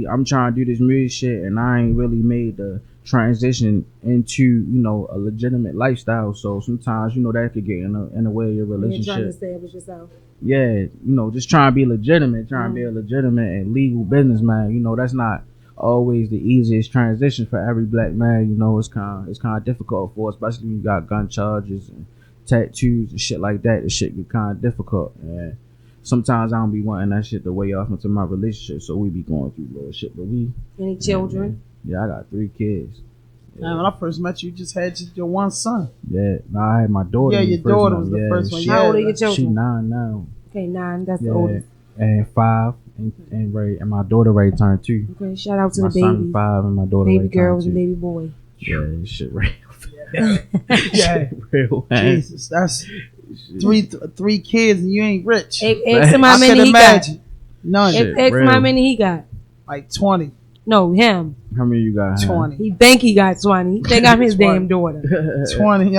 I'm trying to do this music shit, and I ain't really made the transition into, you know, a legitimate lifestyle. So sometimes, you know, that could get in the way of your You're trying to relationship. establish yourself. Yeah, you know, just trying to be legitimate, trying to be a legitimate and legal businessman. You know, that's not always the easiest transition for every black man. You know, it's kind of difficult for, especially when you got gun charges and tattoos and shit like that. The shit get kind of difficult, and sometimes I don't be wanting that shit to weigh off into my relationship. So we be going through little shit, but Any children? yeah, I got 3 kids. Man, when I first met you, you just had just your one son. Yeah, now I had my daughter. Yeah, the your first daughter one. was the Yeah, first one. she- How old are your She children? 9 now. Okay, 9. That's the Yeah, oldest. and 5, and Ray, and my daughter Ray turned 2. Okay, shout out to My the son babies. 5 and my daughter Baby Ray girls turned and 2. baby boy. Yeah, this shit real. Yeah. Real, man. Jesus, that's three kids and you ain't rich. Ask him I how can many he got. imagine. None. Shit. Ask him how real. many he got. Like 20. No, him. How many you got? 20. He think he got 20. He think I'm his 20. damn daughter. 20.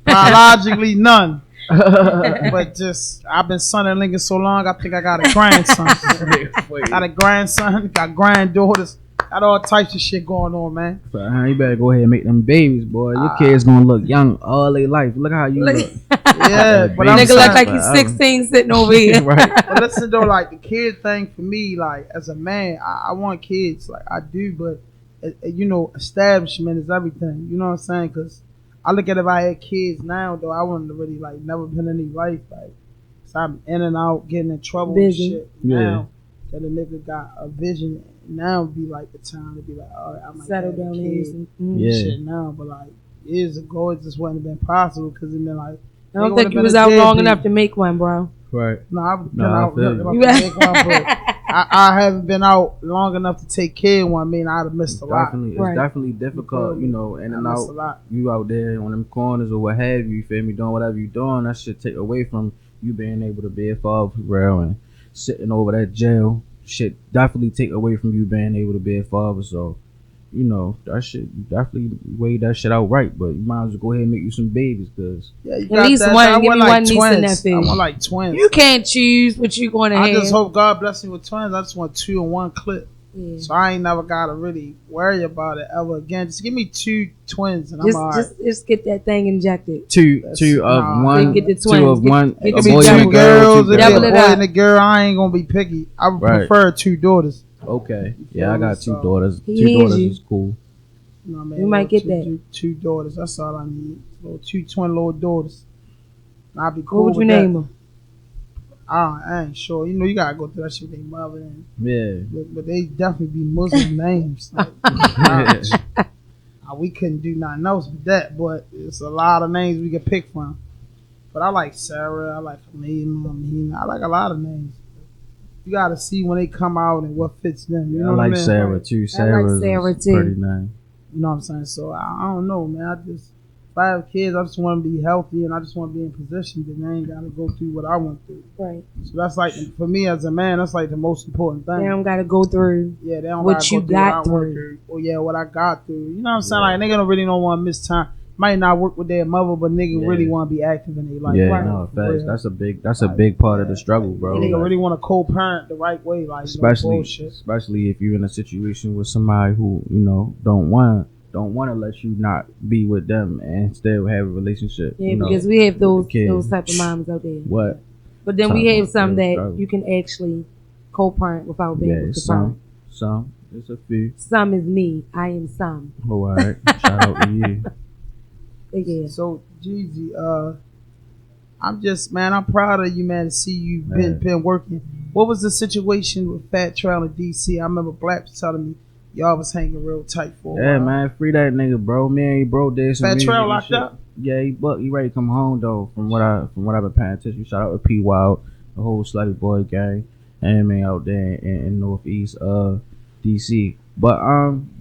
Biologically, none. But just, I've been sonning Lincoln so long, I think I got a grandson. Got a grandson, got granddaughters, got all types of shit going on, man. You better go ahead and make them babies, boy. Your kids gonna look young all their life. Look how you look. Yeah, but I'm Nigga saying, look like he's 16 sitting over here. Right. but listen though, like the kid thing for me, like as a man, I want kids, like I do, but you know, establishment is everything. You know what I'm saying? Because I look at if I had kids now, though, I wouldn't have really like never been in any life, like, so I'm in and out, getting in trouble Busy. and shit. Yeah. Now that a nigga got a vision, now would be like the time to be like, all right, I might Settle have a down kid. and Yeah. Shit now, but like years ago, it just wouldn't have been possible because it been like. I don't nigga think would've you been was a out long deadbeat. enough to make one, bro. Right. No, I've been No, I out feel looking you. up to make one, but I haven't been out long enough to take care of one. I mean, I'd have missed a lot. It's Right. definitely difficult, you know, in and I missed a out. lot. You out there on them corners or what have you feel me, doing whatever you doing, that shit take away from you being able to be a father for real, and sitting over that jail shit definitely take away from you being able to be a father. So, you know, that shit, you definitely weigh that shit out right, but you might as well go ahead and make you some babies, because Yeah, you At got least that. one. I Give me want one like niece and twins. nephew. I want like twins. You can't choose what you going to I have. just hope God bless me with twins. I just want 2 in 1 clip. Yeah. So I ain't never gotta really worry about it ever again. Just give me 2 twins and I'm alright. Just get that thing injected. two of nah. one, Get the two twins. of Get- one, get a It the could boy be and a 2 girl, girls. two If it's a Double girls. it boy up. and a girl, I ain't gonna be picky. I would Right. prefer 2 daughters. Okay, yeah, I got 2 So- daughters. He 2 hears daughters you. is cool. You know what I mean? You might get 2, that. 2 daughters. That's all I need. Little 2 twin little daughters. I'll be cool What would you with name that. them? I ain't sure. You know, you gotta go through that shit with their mother, and, Yeah. but they definitely be Muslim names. Like, we couldn't do nothing else with that, but it's a lot of names we could pick from. But I like Sarah. I like Amina. I like a lot of names. You gotta see when they come out and what fits them. You know I what I like mean? Sarah too. Sarah's Sarah is too. pretty nice. You know what I'm saying? So I don't know, man. If I have kids, I just want to be healthy and I just want to be in position that they ain't gotta go through what I went through. Right. So that's like, for me as a man, that's like the most important thing. They don't got to go through. Yeah, they don't what gotta you go through got what I went through. through. Or yeah, what I got through. You know what I'm saying? Like nigga don't really don't want to miss time. Might not work with their mother, but nigga Yeah. really want to be active in their life. Yeah, Right. no, For facts. real. That's a big part of the struggle, bro. Nigga Like, really want to co-parent the right way, like no bullshit. especially if you're in a situation with somebody who, you know, don't want to let you not be with them and still have a relationship. Yeah, you know, because we have with the kids. those type of moms out there. What? But then we Type have of some that struggle. you can actually co-parent without being Yeah, with the parent. some. It's a few. Some is me. I am some. Oh, all right. Shout out to you. But yeah. So Jeezy, I'm just, man, I'm proud of you, man, to see you Man. been working. What was the situation with Fat Trail in DC? I remember Black was telling me y'all was hanging real tight for a Yeah, while. man, free that nigga, bro. Me and bro did some Fat music Trail and locked shit. up? Yeah, he ready to come home though. From what I've been paying attention. Shout out to P Wild, the whole Slutty Boy gang, and man out there in northeast DC. But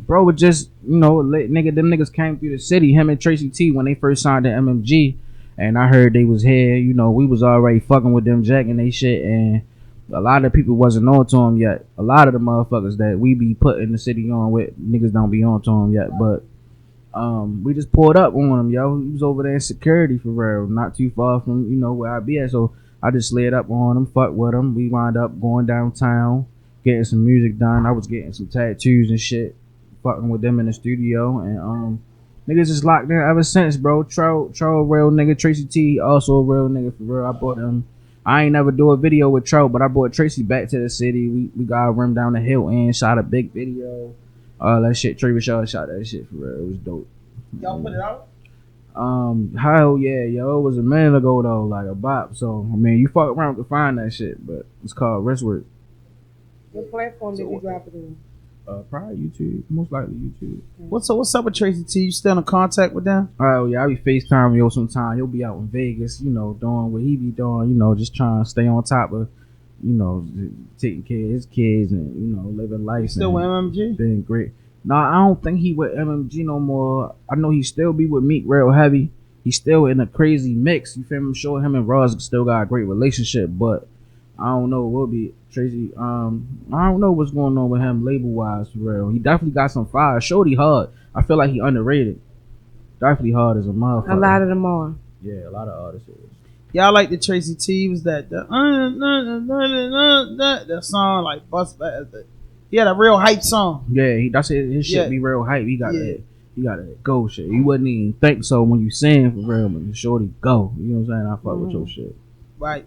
bro was just, you know, them niggas came through the city. Him and Tracy T when they first signed to MMG, and I heard they was here. You know, we was already fucking with them, jacking they shit, and a lot of people wasn't on to him yet. A lot of the motherfuckers that we be putting the city on with, niggas don't be on to him yet. But we just pulled up on him, yo. He was over there in security for real, not too far from, you know, where I be at. So I just slid up on him, fucked with him. We wound up going downtown, getting some music done. I was getting some tattoos and shit, fucking with them in the studio, and niggas just locked in ever since, bro. Tro a real nigga. Tracy T also a real nigga for real. I bought them. I ain't never do a video with Tro, but I brought Tracy back to the city. We got a rim down the hill and shot a big video. All that shit. Trey Rashad shot that shit for real. It was dope. Y'all put it out? Hell yeah, yo. It was a minute ago though, like a bop. So I mean, you fuck around to find that shit, but it's called Wristwork. What platform did you drop it in? Probably YouTube, most likely YouTube. What's up with Tracy T? You still in contact with them? Oh yeah, I be FaceTime yo sometime. He'll be out in Vegas, you know, doing what he be doing, you know, just trying to stay on top of, you know, taking care of his kids and, you know, living life. Still with and MMG? Being great. Nah, I don't think he with MMG no more. I know he still be with Meek real heavy. He's still in a crazy mix. You feel me? I'm sure him and Ross still got a great relationship, but I don't know what will be Tracy. I don't know what's going on with him label wise for real. He definitely got some fire. Shorty hard. I feel like he underrated. Definitely hard as a motherfucker. A lot of them are. Yeah, a lot of artists. Y'all like the Tracy T? Was that the that song like bust that? He had a real hype song. Yeah, that's it. His shit Yeah. be real hype. He got Yeah. that. He got that go shit. You wouldn't even think so when you sing for real, but Shorty go. You know what I'm saying? I fuck with your shit. Right.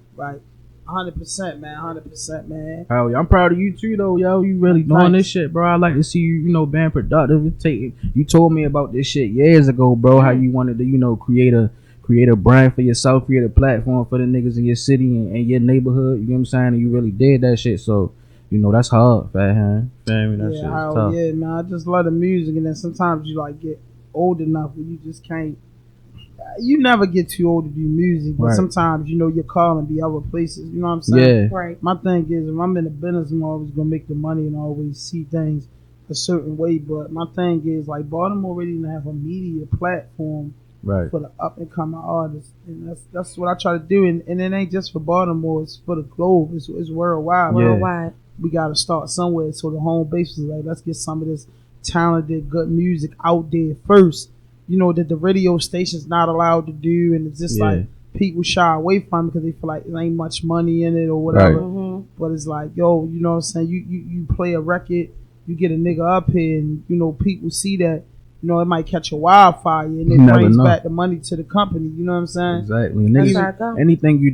100%, man. 100%, man. Hell yeah, I'm proud of you too, though, yo. You really doing this shit, bro. I like to see you, you know, being productive. You told me about this shit years ago, bro. How you wanted to, you know, create a brand for yourself, create a platform for the niggas in your city and your neighborhood. You know what I'm saying? And you really did that shit. So, you know, that's hard, fat hand. Feel me? That shit's tough. Yeah, man. I just love the music, and then sometimes you like get old enough where you just can't you never get too old to do music, but Right. sometimes you know your calling be other places. You know what I'm saying? Yeah. Right. My thing is, if I'm in the business, I'm always gonna make the money and always see things a certain way. But my thing is, like, Baltimore really didn't have a media platform Right. for the up and coming artists, and that's what I try to do. And it ain't just for Baltimore; it's for the globe. It's worldwide. Yeah. Worldwide. We got to start somewhere. So the home base was like, let's get some of this talented, good music out there first. You know that the radio station's not allowed to do, and it's just Yeah. like people shy away from it because they feel like there ain't much money in it or whatever. Right. Mm-hmm. But it's like, yo, you know what I'm saying? You play a record, you get a nigga up here, and you know people see that. You know, it might catch a wildfire, and it You never brings know. back the money to the company. You know what I'm saying? Exactly. That's Niggas, how it go. anything you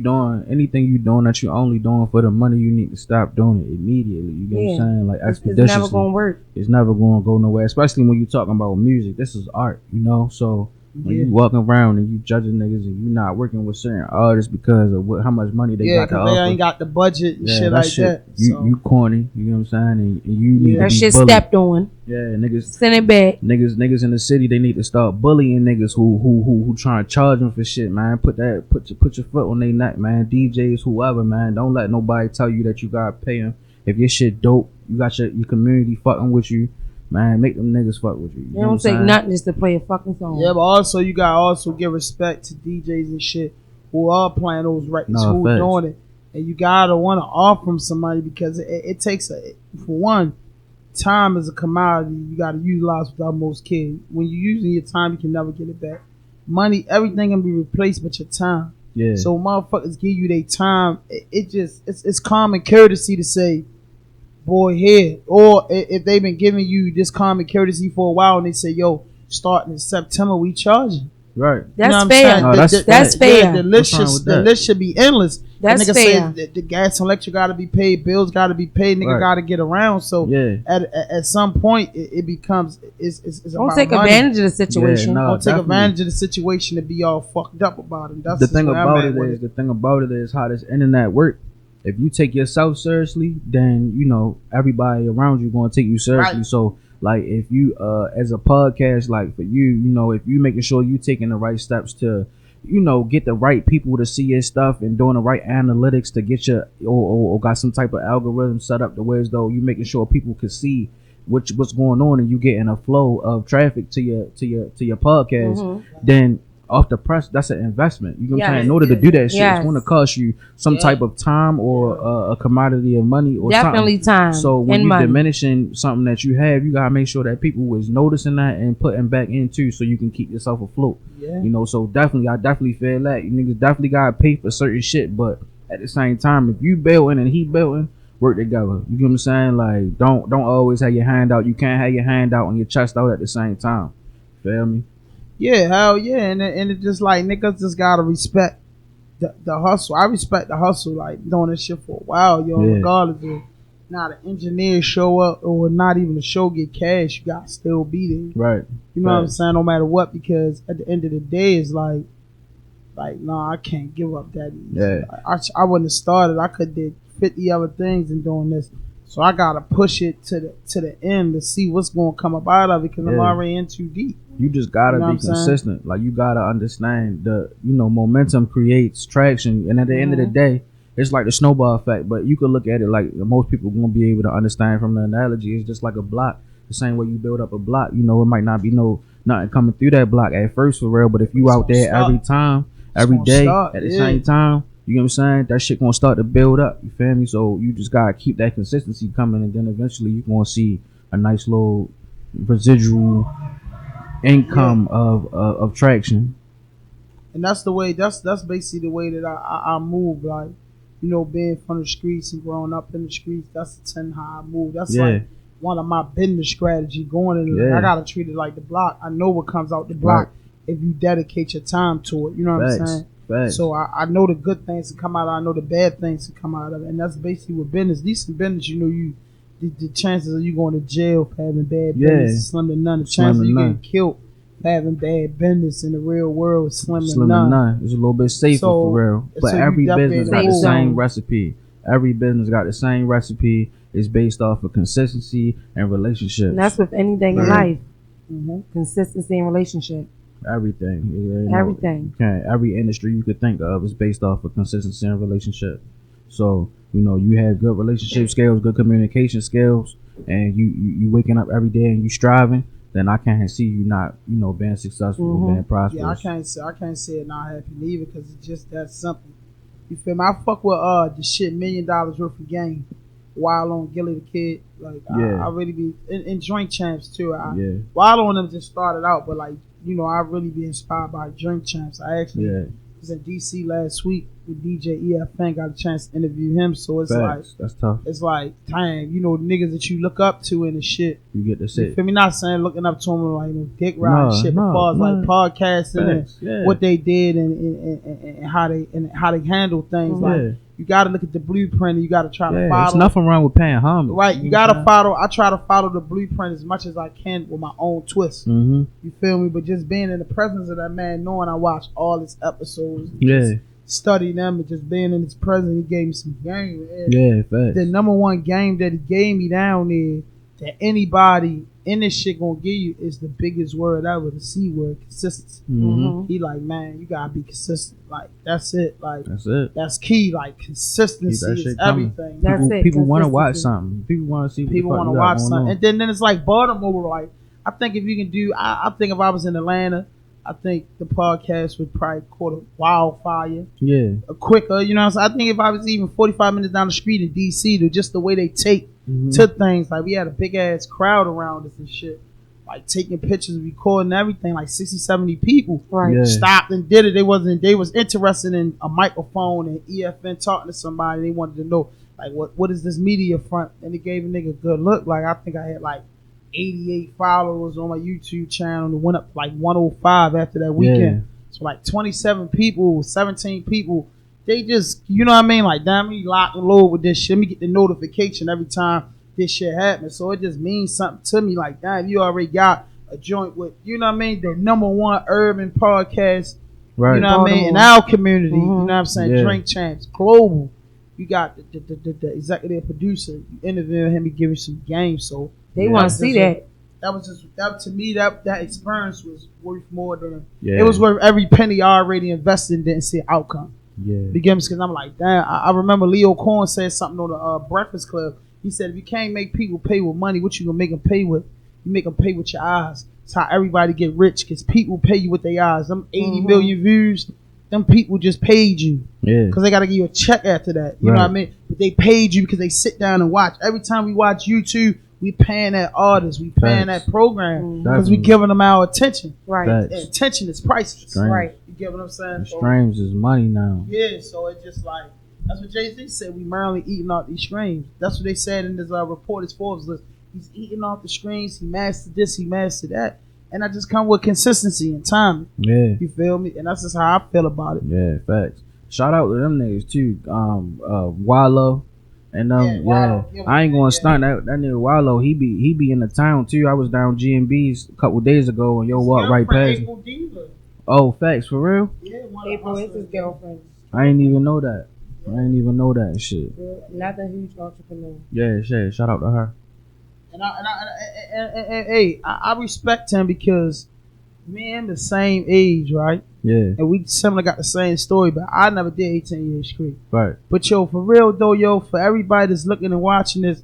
doing that you only doing for the money, you need to stop doing it immediately. You know what I'm saying? Like It's expeditiously. never gonna work. It's never going to go nowhere, especially when you're talking about music. This is art, you know? So when Yeah. you walking around and you judging niggas and you not working with certain artists because of how much money they Yeah, got to because they offer. ain't got the budget and Yeah, shit like that. So. You corny, you know what I'm saying? And you need to That be shit bullied. stepped on. Yeah, niggas Send it back. niggas in the city, they need to start bullying niggas who trying to charge them for shit, man. Put your foot on their neck, man. DJs, whoever, man. Don't let nobody tell you that you gotta pay them. If your shit dope, you got your community fucking with you, man. Make them niggas fuck with you. You It know what I'm don't take saying? nothing just to play a fucking song. Yeah, but also you gotta also give respect to DJs and shit who are playing those records, No, who facts. doing it, and you gotta want to offer them some money because it takes for one, time is a commodity you gotta utilize with the utmost care. When you're using your time, you can never get it back. Money, everything can be replaced but your time. Yeah. So motherfuckers give you their time. It's common courtesy to say, boy, here. Or if they've been giving you this common courtesy for a while and they say, yo, starting in September, we charging. Right. That's You know what I'm fair. saying? No, that's That's fair. fair. Yeah, the list What's wrong with the that? list should be endless. That's nigga fair. say the gas and electric got to be paid, bills got to be paid, nigga Right. got to get around. So Yeah. at some point, it becomes it's Don't about take money. advantage of the situation. Yeah, no. Don't take definitely. advantage of the situation to be all fucked up about it. That's The just thing where I'm about at it with is, how this internet work. If you take yourself seriously, then you know everybody around you gonna take you seriously. Right. So like if you as a podcast, like for you, you know, if you making sure you taking the right steps to, you know, get the right people to see your stuff and doing the right analytics to get your or got some type of algorithm set up to where as though you making sure people can see what's going on and you getting a flow of traffic to your podcast, Mhm. then off the press, that's an investment. You know what I'm Yes. saying? In order to do that shit, Yes. it's going to cost you some type of time or a commodity of money or Definitely something. time So when and you money. diminishing something that you have, you gotta make sure that people is noticing that and putting back into so you can keep yourself afloat. Yeah. You know, so I definitely feel that you niggas definitely gotta pay for certain shit, but at the same time, if you building and he building, work together. You get what I'm saying? Like don't always have your hand out. You can't have your hand out and your chest out at the same time. Feel me? Yeah, hell yeah, and it just like niggas just gotta respect the hustle. I respect the hustle, like doing this shit for a while, yo. Yeah. Regardless of not an engineer show up or not even a show get cash, you gotta still be there. Right. You know what I'm Facts. saying? No matter what, because at the end of the day, it's like no, I can't give up that easy. Yeah. I wouldn't have started. I could did 50 other things in doing this. So I gotta push it to the end to see what's gonna come up out of it because I'm Yeah. already in too deep. You just gotta You know be what I'm saying? consistent. Like you gotta understand momentum creates traction, and at the end of the day, it's like the snowball effect. But you could look at it like most people won't be able to understand from the analogy. It's just like a block. The same way you build up a block, you know, it might not be nothing coming through that block at first for real. But if you It's out gonna there start. every time, It's every gonna day, start, at the yeah. same time, you know what I'm saying? That shit gonna start to build up. You feel me? So you just gotta keep that consistency coming, and then eventually you gonna see a nice little residual income of traction. And that's the way. That's basically the way that I move. Like, you know, being from the streets and growing up in the streets. That's how I move. That's Yeah. like one of my business strategy going in. Yeah. I gotta treat it like the block. I know what comes out the block if you dedicate your time to it. You know what I'm Facts. saying? Facts. So I know the good things to come out of it. I know the bad things to come out of it. And that's basically what business. Decent business, you know, the chances of you going to jail for having bad business is slim to none. The Slim chances to of you none. getting killed for having bad business in the real world is slim to Slim none. and none. It's a little bit safer So- for real. But so you every definitely business in the got the mood. same recipe. Every business got the same recipe. It's based off of consistency and relationships. And that's with anything in life. Mm-hmm. Consistency and relationship. Everything. You know, Everything. every industry you could think of is based off of consistency and relationship. So, you know, you have good relationship skills, good communication skills, and you waking up every day and you striving, then I can't see you not, you know, being successful or being prosperous. Yeah, I can't say it not happy neither because it's just that simple. You feel me? I fuck with the shit $1 million worth of game while on Gilly the Kid. Like I really be in Drink Champs too. Wild on them just started out, but like, you know, I really be inspired by Drink Champs. I actually was in DC last week with DJ EFN, got a chance to interview him. So it's like that's tough. It's like, damn, you know, niggas that you look up to and the shit. You get to sit. You feel me? Not saying looking up to them like, you know, dick ride shit, but far as like podcasting and what they did and how they handle things. Like, you gotta look at the blueprint and you gotta try to follow. There's nothing wrong with paying homage. Right, you gotta follow. I try to follow the blueprint as much as I can with my own twist. Mm-hmm. You feel me? But just being in the presence of that man, knowing I watched all his episodes, study them, and just being in his presence, he gave me some game. The number one game that he gave me down there that anybody in this shit gonna give you is the biggest word ever, the C word, consistency. Mm-hmm. He like, man, you gotta be consistent. Like, that's it. Like, that's key. Like, consistency is everything. People want to watch something. People want to see. People want to watch something. And then it's like Baltimore. Like, I think if you can do, I think if I was in Atlanta, I think the podcast would probably caught a wildfire. Yeah. Quicker, you know what I'm saying? I think if I was even 45 minutes down the street in DC, just the way they take to things, like we had a big ass crowd around us and shit, like taking pictures, recording everything, like 60, 70 people stopped and did it. They was interested in a microphone and EFN talking to somebody. They wanted to know, like, what is this media front? And it gave a nigga a good look. Like, I think I had like 88 followers on my YouTube channel and it went up like 105 after that weekend. So like 27 people, 17 people, they just, you know what I mean? Like, damn, me lock and load with this shit. Let me get the notification every time this shit happens. So it just means something to me. Like, damn, you already got a joint with, you know what I mean? The number one urban podcast, you know what I mean? In our community, you know what I'm saying? Drink Champs, global. You got the executive producer. You interviewing him, he give you some games. So they want to see that. That to me, that experience was worth more than it was worth every penny I already invested and didn't see an outcome. Because I'm like, damn. I remember Leo Cohen said something on the Breakfast Club. He said, if you can't make people pay with money, what you gonna make them pay with? You make them pay with your eyes. It's how everybody get rich, because people pay you with their eyes. Them 80 million views, them people just paid you. Because they gotta give you a check after that. You know what I mean? But they paid you because they sit down and watch. Every time we watch YouTube, we paying that artist, we paying that program, because we giving them our attention. And attention is priceless. You get what I'm saying? Streams is money now. Yeah, so it's just like, that's what Jay-Z said. We mainly eating off these streams. That's what they said in this report, his Forbes list. He's eating off the streams. He mastered this, he mastered that. And I just come with consistency and time. You feel me? And that's just how I feel about it. Facts. Shout out to them niggas too. Wallow. And I ain't gonna stunt that nigga Wallow. He be in the town too. I was down G&B's a couple days ago and walked right past me. Oh, facts, for real? Yeah, April is his girlfriend. I ain't even know that. Shit. Another huge entrepreneur. Yeah, shout out to her. And I respect him because me and the same age, right? Yeah. And we similar got the same story, but I never did 18 years straight. Right. But for real though, for everybody that's looking and watching this,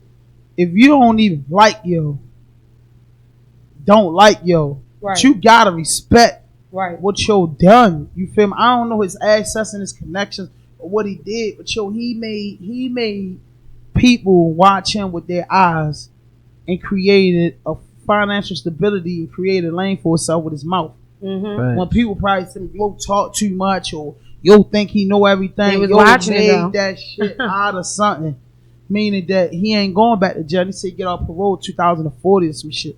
if you don't even like but you gotta respect what done. You feel me? I don't know his access and his connections or what he did, but he made people watch him with their eyes and created a financial stability and created a lane for himself with his mouth. When people probably say, yo, talk too much, or yo, think he know everything, they was watching made that shit out of something, meaning that he ain't going back to jail. He said get off parole 2040 or some shit.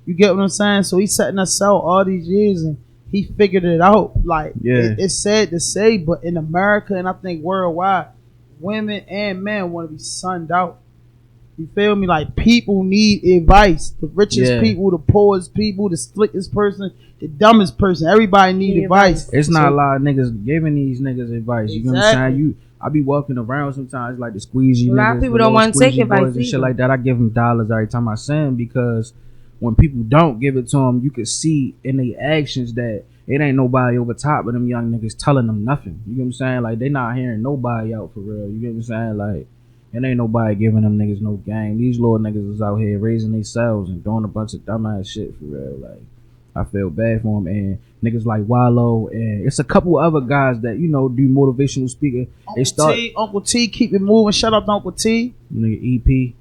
You get what I'm saying? So he's setting us out all these years and he figured it out. Like, it's sad to say, but in America and I think worldwide, women and men want to be sunned out. You feel me? Like, people need advice. The richest people, the poorest people, the slickest person, the dumbest person. Everybody need advice. It's not a lot of niggas giving these niggas advice. You know what I'm saying? I be walking around sometimes like the squeegee. A lot of people don't want to take advice and shit like that. I give them dollars every time I send, because when people don't give it to them, you can see in their actions that it ain't nobody over top of them young niggas telling them nothing. You get what I'm saying? Like, they not hearing nobody out for real. You get what I'm saying? Like, it ain't nobody giving them niggas no game. These little niggas is out here raising themselves and doing a bunch of dumbass shit for real. Like, I feel bad for them. And niggas like Wallow and it's a couple other guys that, you know, do motivational speaking. Uncle T, keep it moving. Shout out to Uncle T. Nigga EP.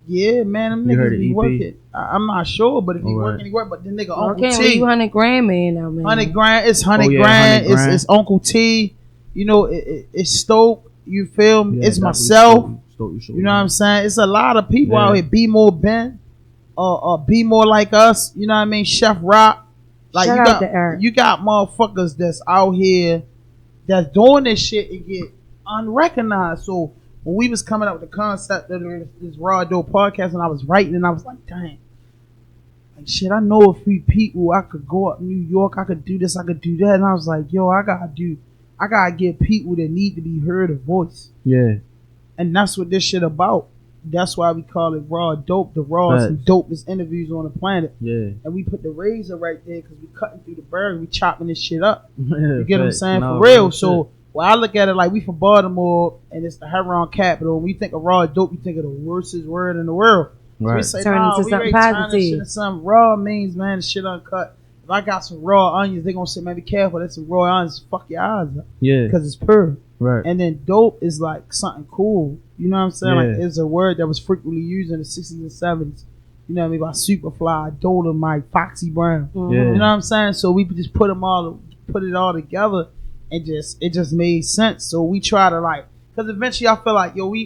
Yeah, man, them You heard niggas of be EP? working. I'm not sure, but if he Alright. working, he work. But the nigga I Uncle can't T, leave 100 grand man now, man. 100 grand. It's 100 Oh, yeah, grand. 100 grand. It's Uncle T. You know, it's Stoke. You feel me? Yeah, it's definitely myself. Stoke, You know what I'm saying? It's a lot of people Yeah. out here. Be more Ben, be more like us. You know what I mean? Chef Rock. Like Shout you out got, to Eric. you got motherfuckers that's out here that's doing this shit and get unrecognized. So when we was coming up with the concept of this RAWDOPE podcast, and I was writing, and I was like, dang, like shit, I know a few people. I could go up New York. I could do this. I could do that. And I was like, yo, I gotta get people that need to be heard a voice. Yeah. And that's what this shit about. That's why we call it Raw Dope. The rawest and dopest interviews on the planet. Yeah. And we put the razor right there because we cutting through the burger. We chopping this shit up. You You get what I'm saying? For real. So when I look at it like we from Baltimore and it's the heroin capital. When we think of Raw Dope, we think of the worstest word in the world. So we Right. say, Turn nah, into we something ready to turn this positive. shit into something. Raw means, man, the shit uncut. If I got some raw onions, they gonna say, man, be careful. That's some raw onions. Fuck your eyes up. Yeah. Because it's pure. Right. And then dope is like something cool. You know what I'm saying? Like Yeah. it's a word that was frequently used in the 60s and 70s. You know what I mean? By Superfly, Dolomite, Foxy Brown. Mhm. Yeah. You know what I'm saying? So we just put it all together, and it just made sense. So we try to like, because eventually I feel like, yo, we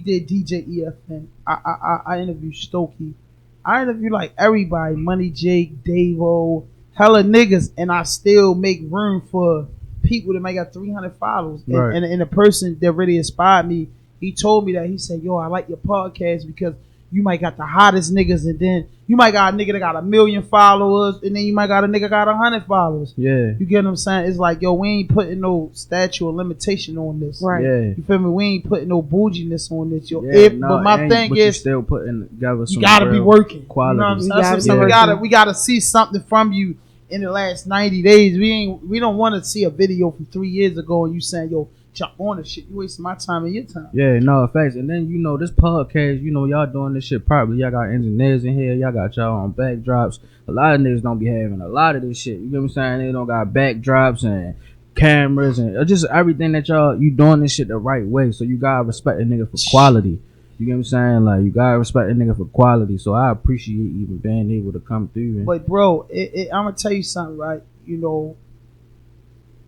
did DJ EFN. I interviewed Stokey. I interviewed like everybody, Money Jake, Davo, hella niggas, and I still make room for people that might got 300 followers. Right. And the person that really inspired me, he told me that. He said, yo, I like your podcast because you might got the hottest niggas, and then you might got a nigga that got 1 million followers, and then you might got a nigga got 100 followers. Yeah. You get what I'm saying? It's like, yo, we ain't putting no statute or limitation on this. Right. Yeah. You feel me? We ain't putting no bouginess on this. Yo, Yeah, but my thing but you is, still putting together you some gotta be real working. quality. You know what I'm You saying? gotta So be we working. gotta see something from you in the last 90 days. We don't want to see a video from 3 years ago and you saying, yo, jump on this shit. You wasting my time and your time. Yeah, no, facts. And then, you know, this podcast, you know, y'all doing this shit properly. Y'all got engineers in here. Y'all got y'all on backdrops. A lot of niggas don't be having a lot of this shit. You get what I'm saying? They don't got backdrops and cameras and just everything that you doing this shit the right way. So you gotta respect a nigga for quality. You get what I'm saying? Like, you gotta respect a nigga for quality. So I appreciate even being able to come through. But bro, I'm gonna tell you something, right? You know,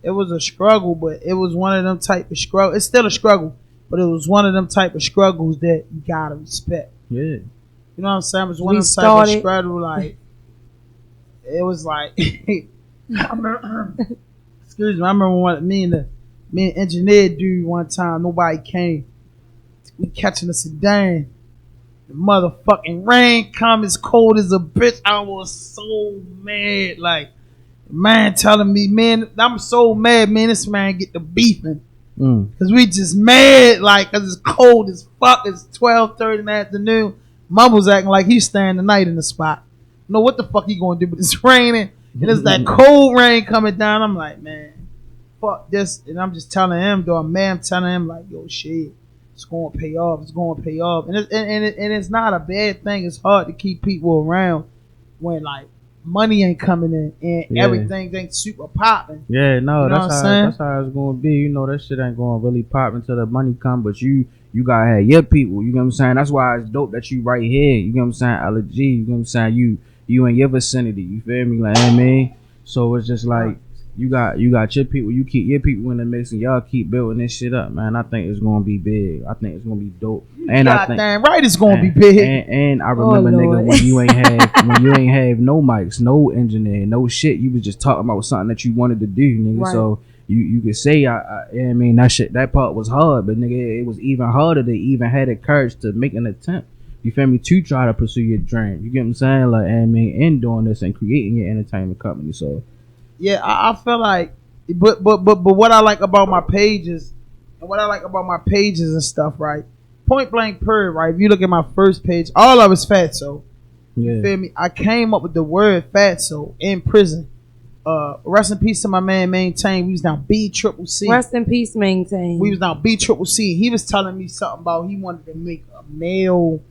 it was a struggle, but it was one of them type of struggle. It's still a struggle, but it was one of them type of struggles that you gotta respect. Yeah. You know what I'm saying? It was one We of them type of started- struggle. Like it was like, I remember, excuse me. I remember when me and engineer dude one time. Nobody came. We catching a sedan. The motherfucking rain come as cold as a bitch. I was so mad. Like, man telling me, man, I'm so mad, man. This man get the beefing. Cause we just mad, like, cause it's cold as fuck. It's 12:30 in the afternoon. Mumbles acting like he's staying the night in the spot. Know what the fuck he gonna do? But it's raining, and it's that cold rain coming down. I'm like, man, fuck this. And I'm just telling him, though, I'm telling him like, yo, shit, it's gonna pay off. It's gonna pay off. And it's not a bad thing. It's hard to keep people around when like money ain't coming in and everything ain't super popping. Yeah, no, You know what I'm saying? that's how it's gonna be. You know, that shit ain't gonna really pop until the money come, but you gotta have your people. You know what I'm saying? That's why it's dope that you right here. You know what I'm saying? LG, you know what I'm saying? You in your vicinity. You feel me? Like, I mean, so it's just like you got your people. You keep your people in the mix, and y'all keep building this shit up, man. I think it's gonna be big. I think it's gonna be dope. And I think Goddamn right, it's gonna be big. And I remember, nigga, Lord. when you ain't have no mics, no engineer, no shit. You was just talking about something that you wanted to do, nigga. Right. So you could say, I mean, that part was hard, but nigga, it was even harder to even have the courage to make an attempt. You feel me? To try to pursue your dream. You get what I'm saying? Like, I mean, in doing this and creating your entertainment company. So Yeah, I feel like, but what I like about my pages, and stuff, right? Point blank period, right? If you look at my first page, all of it's fatso. You yeah, feel me? I came up with the word fatso in prison. Rest in peace to my man Maintain. We was down B-Triple-C. Rest in peace, Maintain. We was down B-Triple-C. He was telling me something about he wanted to make a male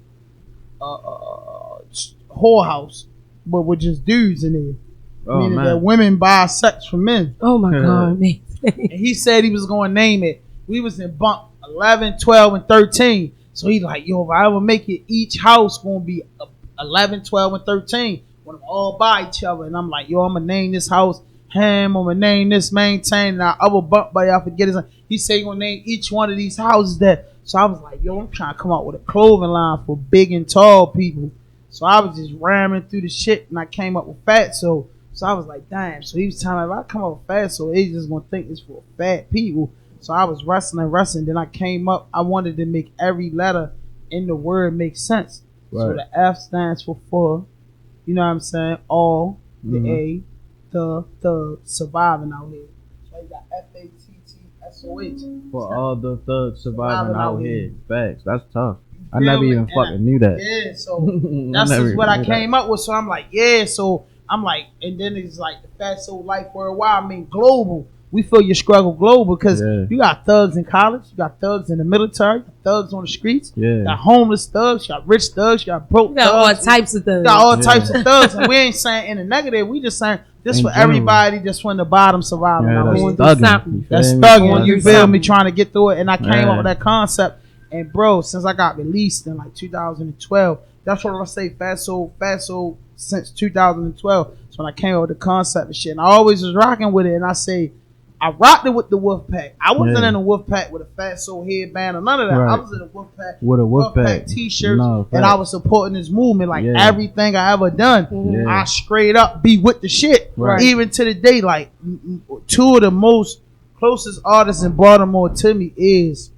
whorehouse, but with just dudes in there. Oh, Meaning man. that women buy sex from men. Oh my God, man. And he said he was going to name it. We was in bunk 11, 12, and 13. So he like, yo, if I ever make it, each house going to be 11, 12, and 13. When them all by each other. And I'm like, yo, I'm going to name this house Ham. I'm going to name this Maintain. And I other bunk by y'all forget his name. He said he going to name each one of these houses that. So I was like, yo, I'm trying to come out with a clothing line for big and tall people. So I was just ramming through the shit and I came up with Fatso. So I was like, damn. So he was telling me, if I come up with Fatso, they just going to think it's for fat people. So I was wrestling. Then I came up. I wanted to make every letter in the word make sense. Right. So the F stands for full. You know what I'm saying? All. The A. The surviving out here. So you got FATTSOH. For all the thugs surviving out here. Facts. That's tough. I never even fucking knew that. Yeah, so that's just what I came up with. So I'm like, yeah. So I'm like, and then it's like the Fatso life worldwide. I mean, global. We feel your struggle global because you got thugs in college, you got thugs in the military, thugs on the streets, you got homeless thugs, you got rich thugs, you got broke thugs. You got all types of thugs. You got all types of thugs. And we ain't saying in the negative, we just saying this in for general. Everybody just from the bottom surviving. That's thugging. That's thugging. You feel me? Trying to get through it. And I came up with that concept. And bro, since I got released in like 2012, that's what I say, Fatso since 2012. So when I came up with the concept and shit, and I always was rocking with it, and I say, I rocked it with the Wolfpack. I wasn't in a Wolfpack with a Fatso headband or none of that. Right. I was in a Wolfpack with a Wolfpack t-shirt, and I was supporting this movement like everything I ever done. I straight up be with the shit, even to the day. Like two of the most closest artists in Baltimore to me is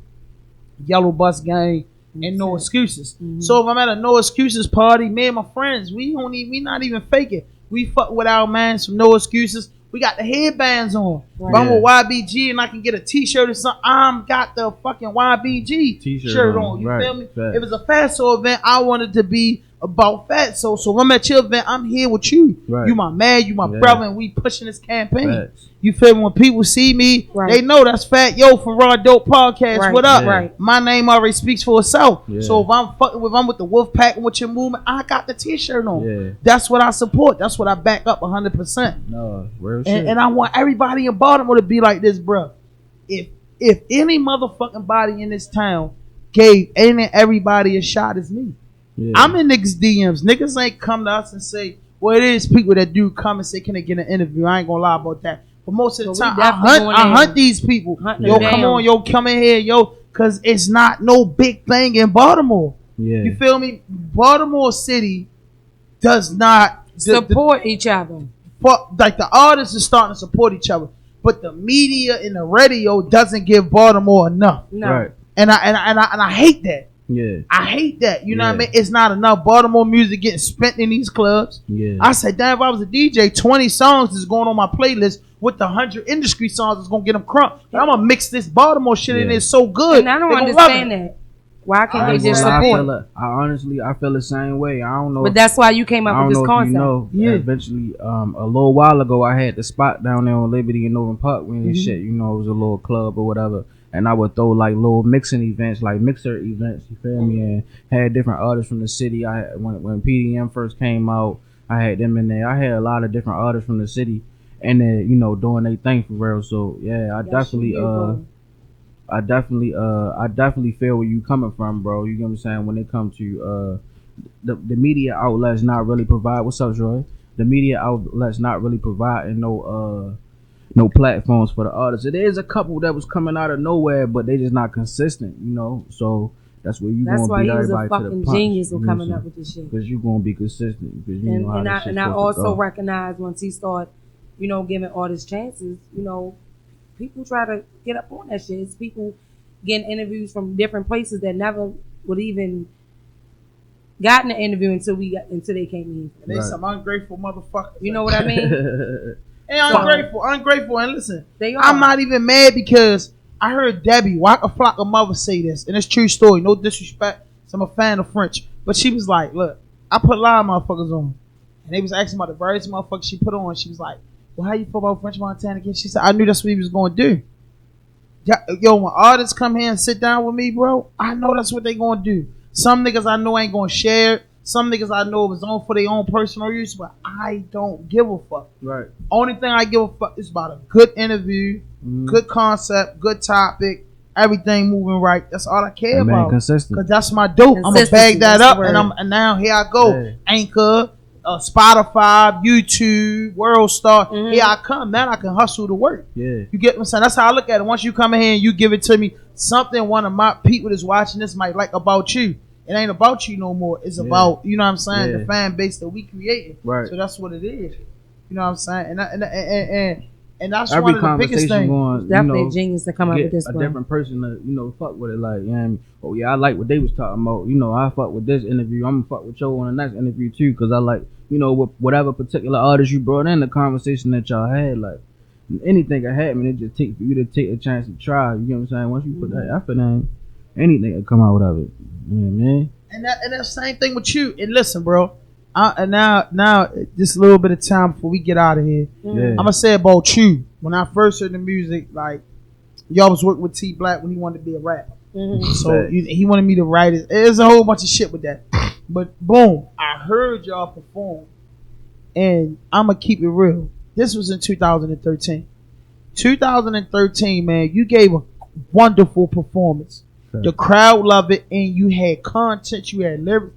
Yellow Bus Gang and No Excuses. So if I'm at a No Excuses party, me and my friends, we not even faking. We fuck with our mans from No Excuses. We got the headbands on. If I'm with YBG and I can get a t-shirt or something, I'm got the fucking YBG t-shirt on. You feel me? If it's a Fatso event, I want it to be about Fatso. So if I'm at your event, I'm here with you. You my man, you my brother, and we pushing this campaign. You feel me? When people see me, they know that's Fat Yo from RAWDOPE Podcast. What up? My name already speaks for itself. So if I'm with the Wolfpack and with your movement, I got the t-shirt on. That's what I support. That's what I back up 100%. No, real shit. And I want everybody in Baltimore to be like this, bro. If any motherfucking body in this town gave everybody a shot, it's me. I'm in niggas' DMs. Niggas ain't come to us and say, well, it is people that do come and say, can they get an interview? I ain't gonna lie about that. But most of the time, I hunt these people. Yo, come on, yo, come in here, yo, because it's not no big thing in Baltimore. You feel me? Baltimore City does not support each other. Like the artists are starting to support each other, but the media and the radio doesn't give Baltimore enough. No. And I hate that. I hate that. You know what I mean? It's not enough Baltimore music getting spent in these clubs. I said, damn, if I was a DJ, 20 songs is going on my playlist with the 100 industry songs that's going to get them crunk. I'm going to mix this Baltimore shit in there so good. And I don't understand that. Why can't they just support? I feel the same way. I don't know. But that's why you came up with this concept. Eventually, a little while ago, I had the spot down there on Liberty in Northern Park when shit, it was a little club or whatever. And I would throw like little mixing events, like mixer events, you feel me? And had different artists from the city. I had, when PDM first came out, I had them in there. I had a lot of different artists from the city, and then doing their thing for real. So yeah, I definitely feel where you coming from, bro. You know what I'm saying? When it comes to the media outlets not really provide. What's up, Joy? The media outlets not really providing no platforms for the artists. It is a couple that was coming out of nowhere, but they just not consistent, So that's where you gonna beat everybody to the punch. That's why he was a fucking genius for coming up with this shit. Because you gonna be consistent. Because you know how this shit's and I also recognize once he started, giving artists chances, people try to get up on that shit. It's people getting interviews from different places that never would even gotten an interview until they came in. And they some ungrateful motherfuckers. You know what I mean? Hey, ungrateful. And listen, I'm not even mad because I heard Debbie Waka Flocka mother say this, and it's true story. No disrespect, so I'm a fan of French, but she was like, "Look, I put a lot of motherfuckers on, and they was asking about the various motherfuckers she put on. She was like, well, how you feel about French Montana again? She said, I knew that's what he was going to do. Yo, when artists come here and sit down with me, bro, I know that's what they going to do. Some niggas I know ain't going to share it. Some niggas I know is on for their own personal use, but I don't give a fuck. Right. Only thing I give a fuck is about a good interview, good concept, good topic, everything moving right. That's all I care about. Consistent. Cause that's my dope. I'm gonna bag that up, and now here I go. Anchor, Spotify, YouTube, World Star. Here I come. Now I can hustle to work. Yeah. You get what I'm saying? That's how I look at it. Once you come in here and you give it to me, something one of my people that's watching this might like about you. It ain't about you no more. It's about, you know what I'm saying, the fan base that we created. Right. So that's what it is. You know what I'm saying? And that's every one of the biggest things. Going, definitely a genius to come up with this a different person to, fuck with it. Like, you know what I mean? Oh, yeah, I like what they was talking about. You know, I fuck with this interview. I'm going to fuck with you on the next interview, too, because I like, whatever particular artist you brought in the conversation that y'all had. Like, anything can happen. It just takes for you to take a chance to try. You know what I'm saying? Once you put that effort in, anything will come out of it. You know what I mean? And that same thing with you. And listen, bro. And now, just a little bit of time before we get out of here. I'm gonna say about you. When I first heard the music, like y'all was working with T Black when he wanted to be a rapper. So he wanted me to write it. There's a whole bunch of shit with that. But boom, I heard y'all perform, and I'm gonna keep it real. This was in 2013. 2013, man, you gave a wonderful performance. The crowd loved it, and you had content, you had lyrics.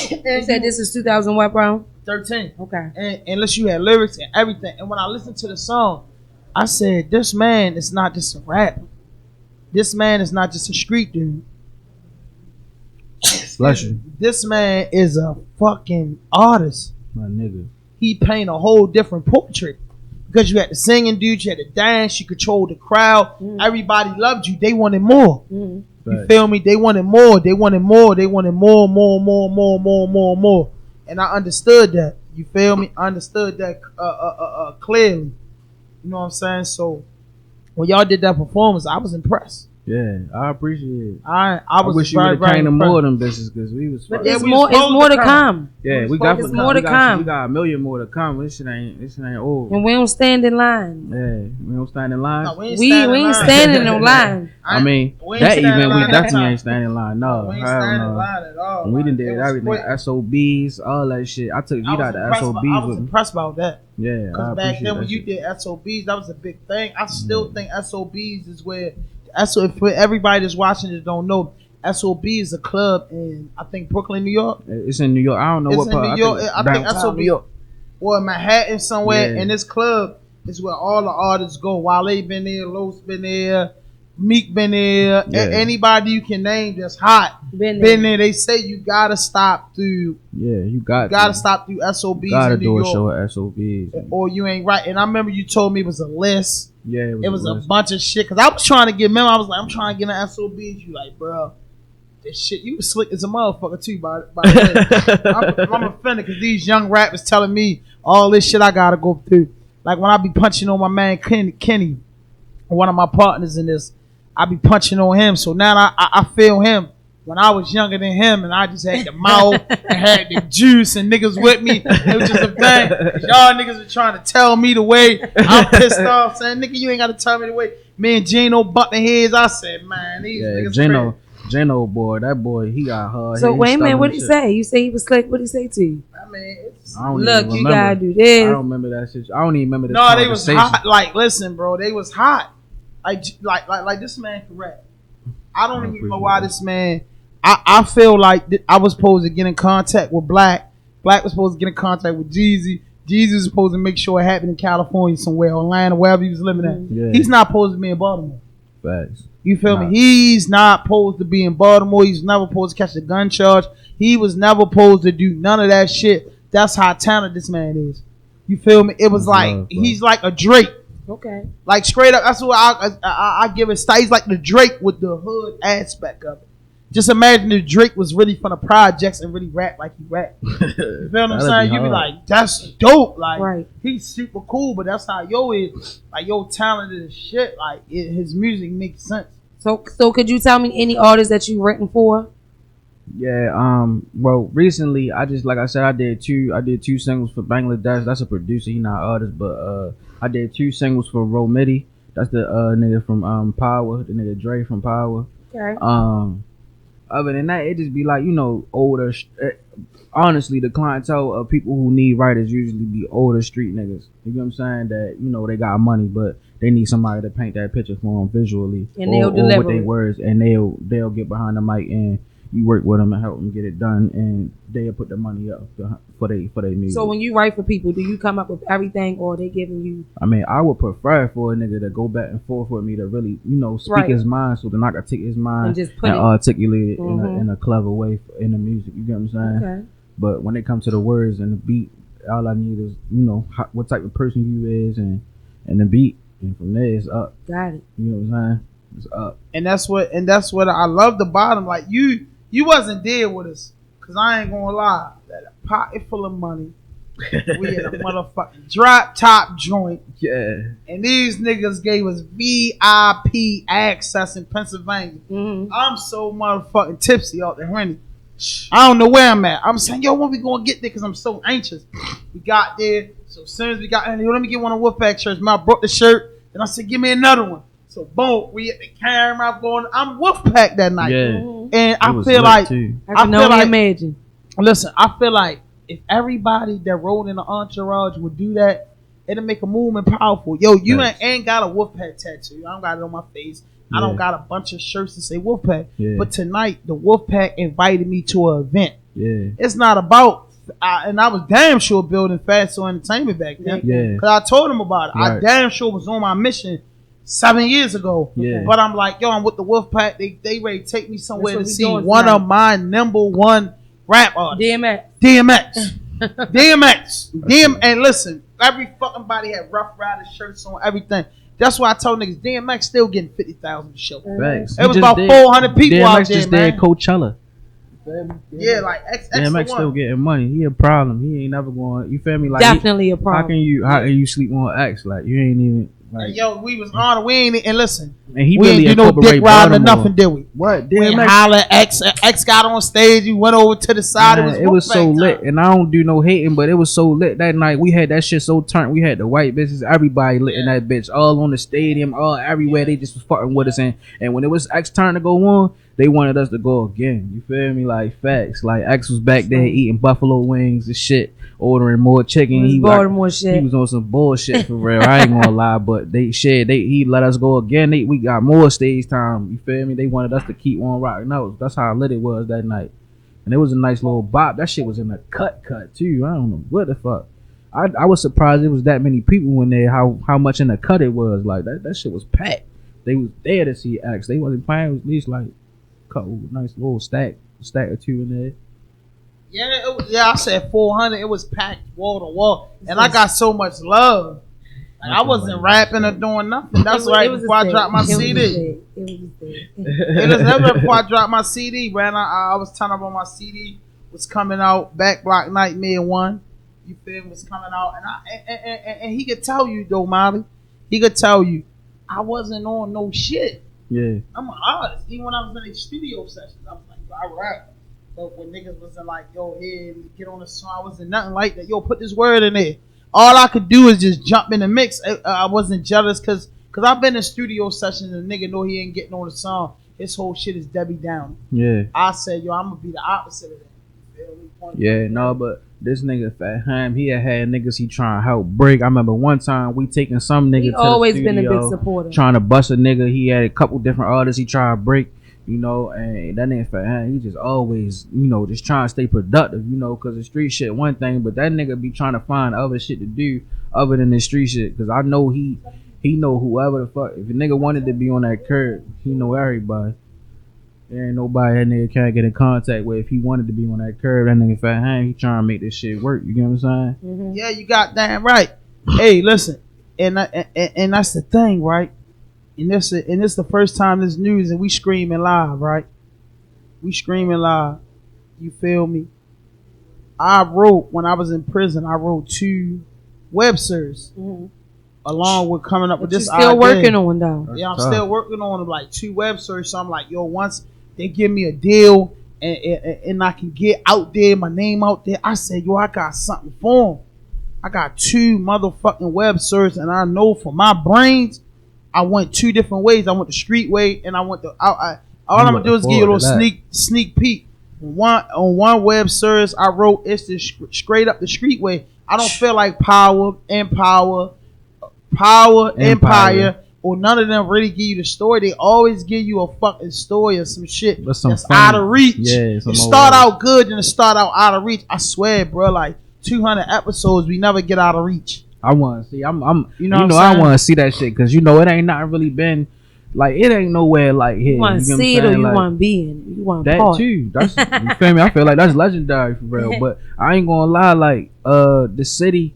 You said this is 2000 what, bro? 13. Okay. And unless you had lyrics and everything. And when I listened to the song, I said, this man is not just a rapper. This man is not just a street dude. Bless you. This man is a fucking artist. My nigga. He paint a whole different portrait. Because you had the singing dude, you had the dance, you controlled the crowd. Everybody loved you. They wanted more. You feel me? They wanted more. They wanted more. They wanted more. And I understood that. You feel me? I understood that clearly. You know what I'm saying? So when y'all did that performance, I was impressed. Yeah, I appreciate it. I wish you would have came to more of them bitches because we was. But it's more to come. Yeah, we got more to come. We got a million more to come. This shit ain't over. And we don't stand in line. Yeah, we don't stand in line. No, we ain't standing in line. I mean, that event we definitely ain't standing in line. No, we ain't standing in line at all. We done did everything. SOBs, all that shit. I took you out the SOBs. I was impressed about that. Yeah, because back then when you did SOBs, that was a big thing. I still think SOBs is where. For everybody that's watching that don't know, SOB is a club in I think Brooklyn, New York. It's in New York. I don't know what part. New York. I think SOB or Manhattan somewhere. Yeah. And this club is where all the artists go. Wale been there, Los been there, Meek been there. Yeah. Anybody you can name that's hot been there. They say you gotta stop through. Yeah, you gotta stop through SOBs. Gotta in New York. Do a show at SOBs, or you ain't right. And I remember you told me it was a list. Yeah, it was a bunch of shit. Cause I was trying to get I was like, I'm trying to get an SOBs. You like, bro, this shit. You was slick as a motherfucker too. By the way, I'm offended because these young rappers telling me all this shit I gotta go through. Like when I be punching on my man Kenny, one of my partners in this, I be punching on him. So now I feel him. When I was younger than him and I just had the mouth and had the juice and niggas with me, it was just a thing. Y'all niggas were trying to tell me the way. I'm pissed off saying, nigga, you ain't got to tell me the way. Me and Gino butting heads. I said, man, these niggas Gino boy, that boy, he got hard. So wait a minute, what did he say? You say he was slick. What did he say to you? I mean, look, you gotta do this. I don't remember that shit. I don't even remember this. No, they was hot. Like, listen, bro, they was hot. Like this man can rap. I don't even know why this man. I feel like I was supposed to get in contact with Black. Black was supposed to get in contact with Jeezy. Jeezy was supposed to make sure it happened in California somewhere, or Atlanta, wherever he was living at. Yeah. He's not supposed to be in Baltimore. Facts. You feel me? He's not supposed to be in Baltimore. He's never supposed to catch a gun charge. He was never supposed to do none of that shit. That's how talented this man is. You feel me? It was he's like a Drake. Okay. Like straight up, that's what I give it. He's like the Drake with the hood aspect of it. Just imagine if Drake was really from the projects and really rap like he rap. You feel what I'm saying? You be like, that's dope. Like, he's super cool, but that's how yo is. Like, yo talented as shit. Like, his music makes sense. So could you tell me any artists that you've written for? Yeah. Well, recently I just, like I said, I did two singles for Bangladesh. That's a producer. He not artist, but I did 2 singles for Romidi. That's the nigga from Power, the nigga Dre from Power. Okay. Other than that, it just be like, older. Honestly, the clientele of people who need writers usually be older street niggas. You know what I'm saying? That they got money, but they need somebody to paint that picture for them visually, and they'll deliver with their words, and they'll get behind the mic and you work with them and help them get it done, and they'll put the money up for their music. So when you write for people, do you come up with everything, or they giving you? I mean, I would prefer for a nigga to go back and forth with me to really, speak his mind, so then I can take his mind and just put articulate it in a clever way in the music. You get what I'm saying? Okay. But when it comes to the words and the beat, all I need is what type of person you is and the beat, and from there it's up. Got it. You know what I'm saying? It's up. And that's what I love the bottom. Like you wasn't there with us, cause I ain't gonna lie. That a pocket full of money. We had a motherfucking drop top joint. Yeah. And these niggas gave us VIP access in Pennsylvania. Mm-hmm. I'm so motherfucking tipsy out there, honey. I don't know where I'm at. I'm saying, yo, when we gonna get there? Cause I'm so anxious. We got there. So as soon as we got in, yo, let me get one of Wolfpack shirts. I brought the shirt. And I said, give me another one. So boom, we at the camera going. I'm Wolfpack that night. Yeah. And I feel like imagine. Listen, I feel like if everybody that rode in the entourage would do that, it'll make a movement powerful. Yo, you ain't got a Wolfpack tattoo. I don't got it on my face. Yeah. I don't got a bunch of shirts that say Wolfpack. Yeah. But tonight, the Wolfpack invited me to an event. Yeah. It's not about, and I was damn sure building Fatso Entertainment back then. Yeah. Because I told them about it. Right. I damn sure was on my mission 7 years ago. Yeah. But I'm like, yo, I'm with the Wolfpack. They ready to take me somewhere to see one of my number one rap artists. DMX. And listen, every fucking body had Rough Rider shirts on, everything. That's why I told niggas DMX still getting 50,000 a show. Thanks. It was about 400 people DMX out there, just man. did Coachella. Yeah, like DMX still getting money. He a problem. He ain't never going. You feel me? Like definitely a problem. How can you sleep on X? Like you ain't even. Like, yo, we was on. We ain't and listen. And he we really ain't do no dick riding or nothing, did we? What? We holler X got on stage. You went over to the side. Man, it was so lit, and I don't do no hating, but it was so lit that night. We had that shit so turned. We had the white bitches, everybody lit in that bitch, all on the stadium, all everywhere. They just was fucking with us, and when it was X turn to go on, they wanted us to go again. You feel me? Like facts. Like X was back there eating buffalo wings and shit, ordering more chicken. He was on some bullshit for real. I ain't gonna lie, but he let us go again. We got more stage time. You feel me? They wanted us to keep on rocking out. That's how lit it was that night. And it was a nice little bop. That shit was in a cut too. I don't know what the fuck. I was surprised there was that many people in there. How much in the cut it was. Like that shit was packed. They was there to see X. They wasn't playing. It was at least like a couple nice little stack or two in there. Yeah, I said 400. It was packed wall to wall, and I got so much love. Like, I wasn't rapping or doing nothing. That's right before I dropped my CD. It was never before I dropped my CD, man. I was telling about my CD was coming out. Back Block Nightmare 1. You feel me? Was coming out, and he could tell you though, Molly. He could tell you I wasn't on no shit. Yeah, I'm an artist. Even when I was in the studio sessions, I was like, I rap. But when niggas wasn't like, yo, here, get on the song, I wasn't nothing like that. Yo, put this word in there. All I could do is just jump in the mix. I wasn't jealous because I've been in studio sessions and a nigga know he ain't getting on the song. His whole shit is Debbie Down. Yeah. I said, yo, I'm going to be the opposite of that. Yeah, no, but this nigga Fat Ham, he had niggas he trying to help break. I remember one time we taking some nigga to the studio. He always been a big supporter. Trying to bust a nigga. He had a couple different artists he tried to break. And that nigga Fat Ham, he just always, just trying to stay productive, because the street shit one thing, but that nigga be trying to find other shit to do other than the street shit, because I know he know whoever the fuck, if a nigga wanted to be on that curb, he know everybody. There ain't nobody that nigga can't get in contact with. If he wanted to be on that curb, that nigga Fat Ham, he trying to make this shit work, you get what I'm saying? Mm-hmm. Yeah, you got damn right. Hey, listen, and that's the thing, right? And this the first time this news, and we screaming live, right? We screaming live. You feel me? I wrote, when I was in prison, I wrote 2 web series, along with coming up with this idea. Still working on though. Yeah, I'm still working on like 2 web series. So I'm like, yo, once they give me a deal and I can get out there, my name out there, I said, yo, I got something for them. I got 2 motherfucking web servers, and I know for my brains, I went 2 different ways. I went the street way, and I went the all I'm gonna do is give you a little sneak peek. On one web service, I wrote it's the straight up the street way. I don't feel like Power, Empire, or none of them really give you the story. They always give you a fucking story or some shit that's out of reach. Yeah, it start out good, and it start out of reach. I swear, bro, like 200 episodes, we never get out of reach. I want to see. I want to see that shit because it ain't not really been like it ain't nowhere like here. You want to see it or you want to be in it? You want that part. Too. That's you feel me. I feel like that's legendary for real. But I ain't gonna lie, like the city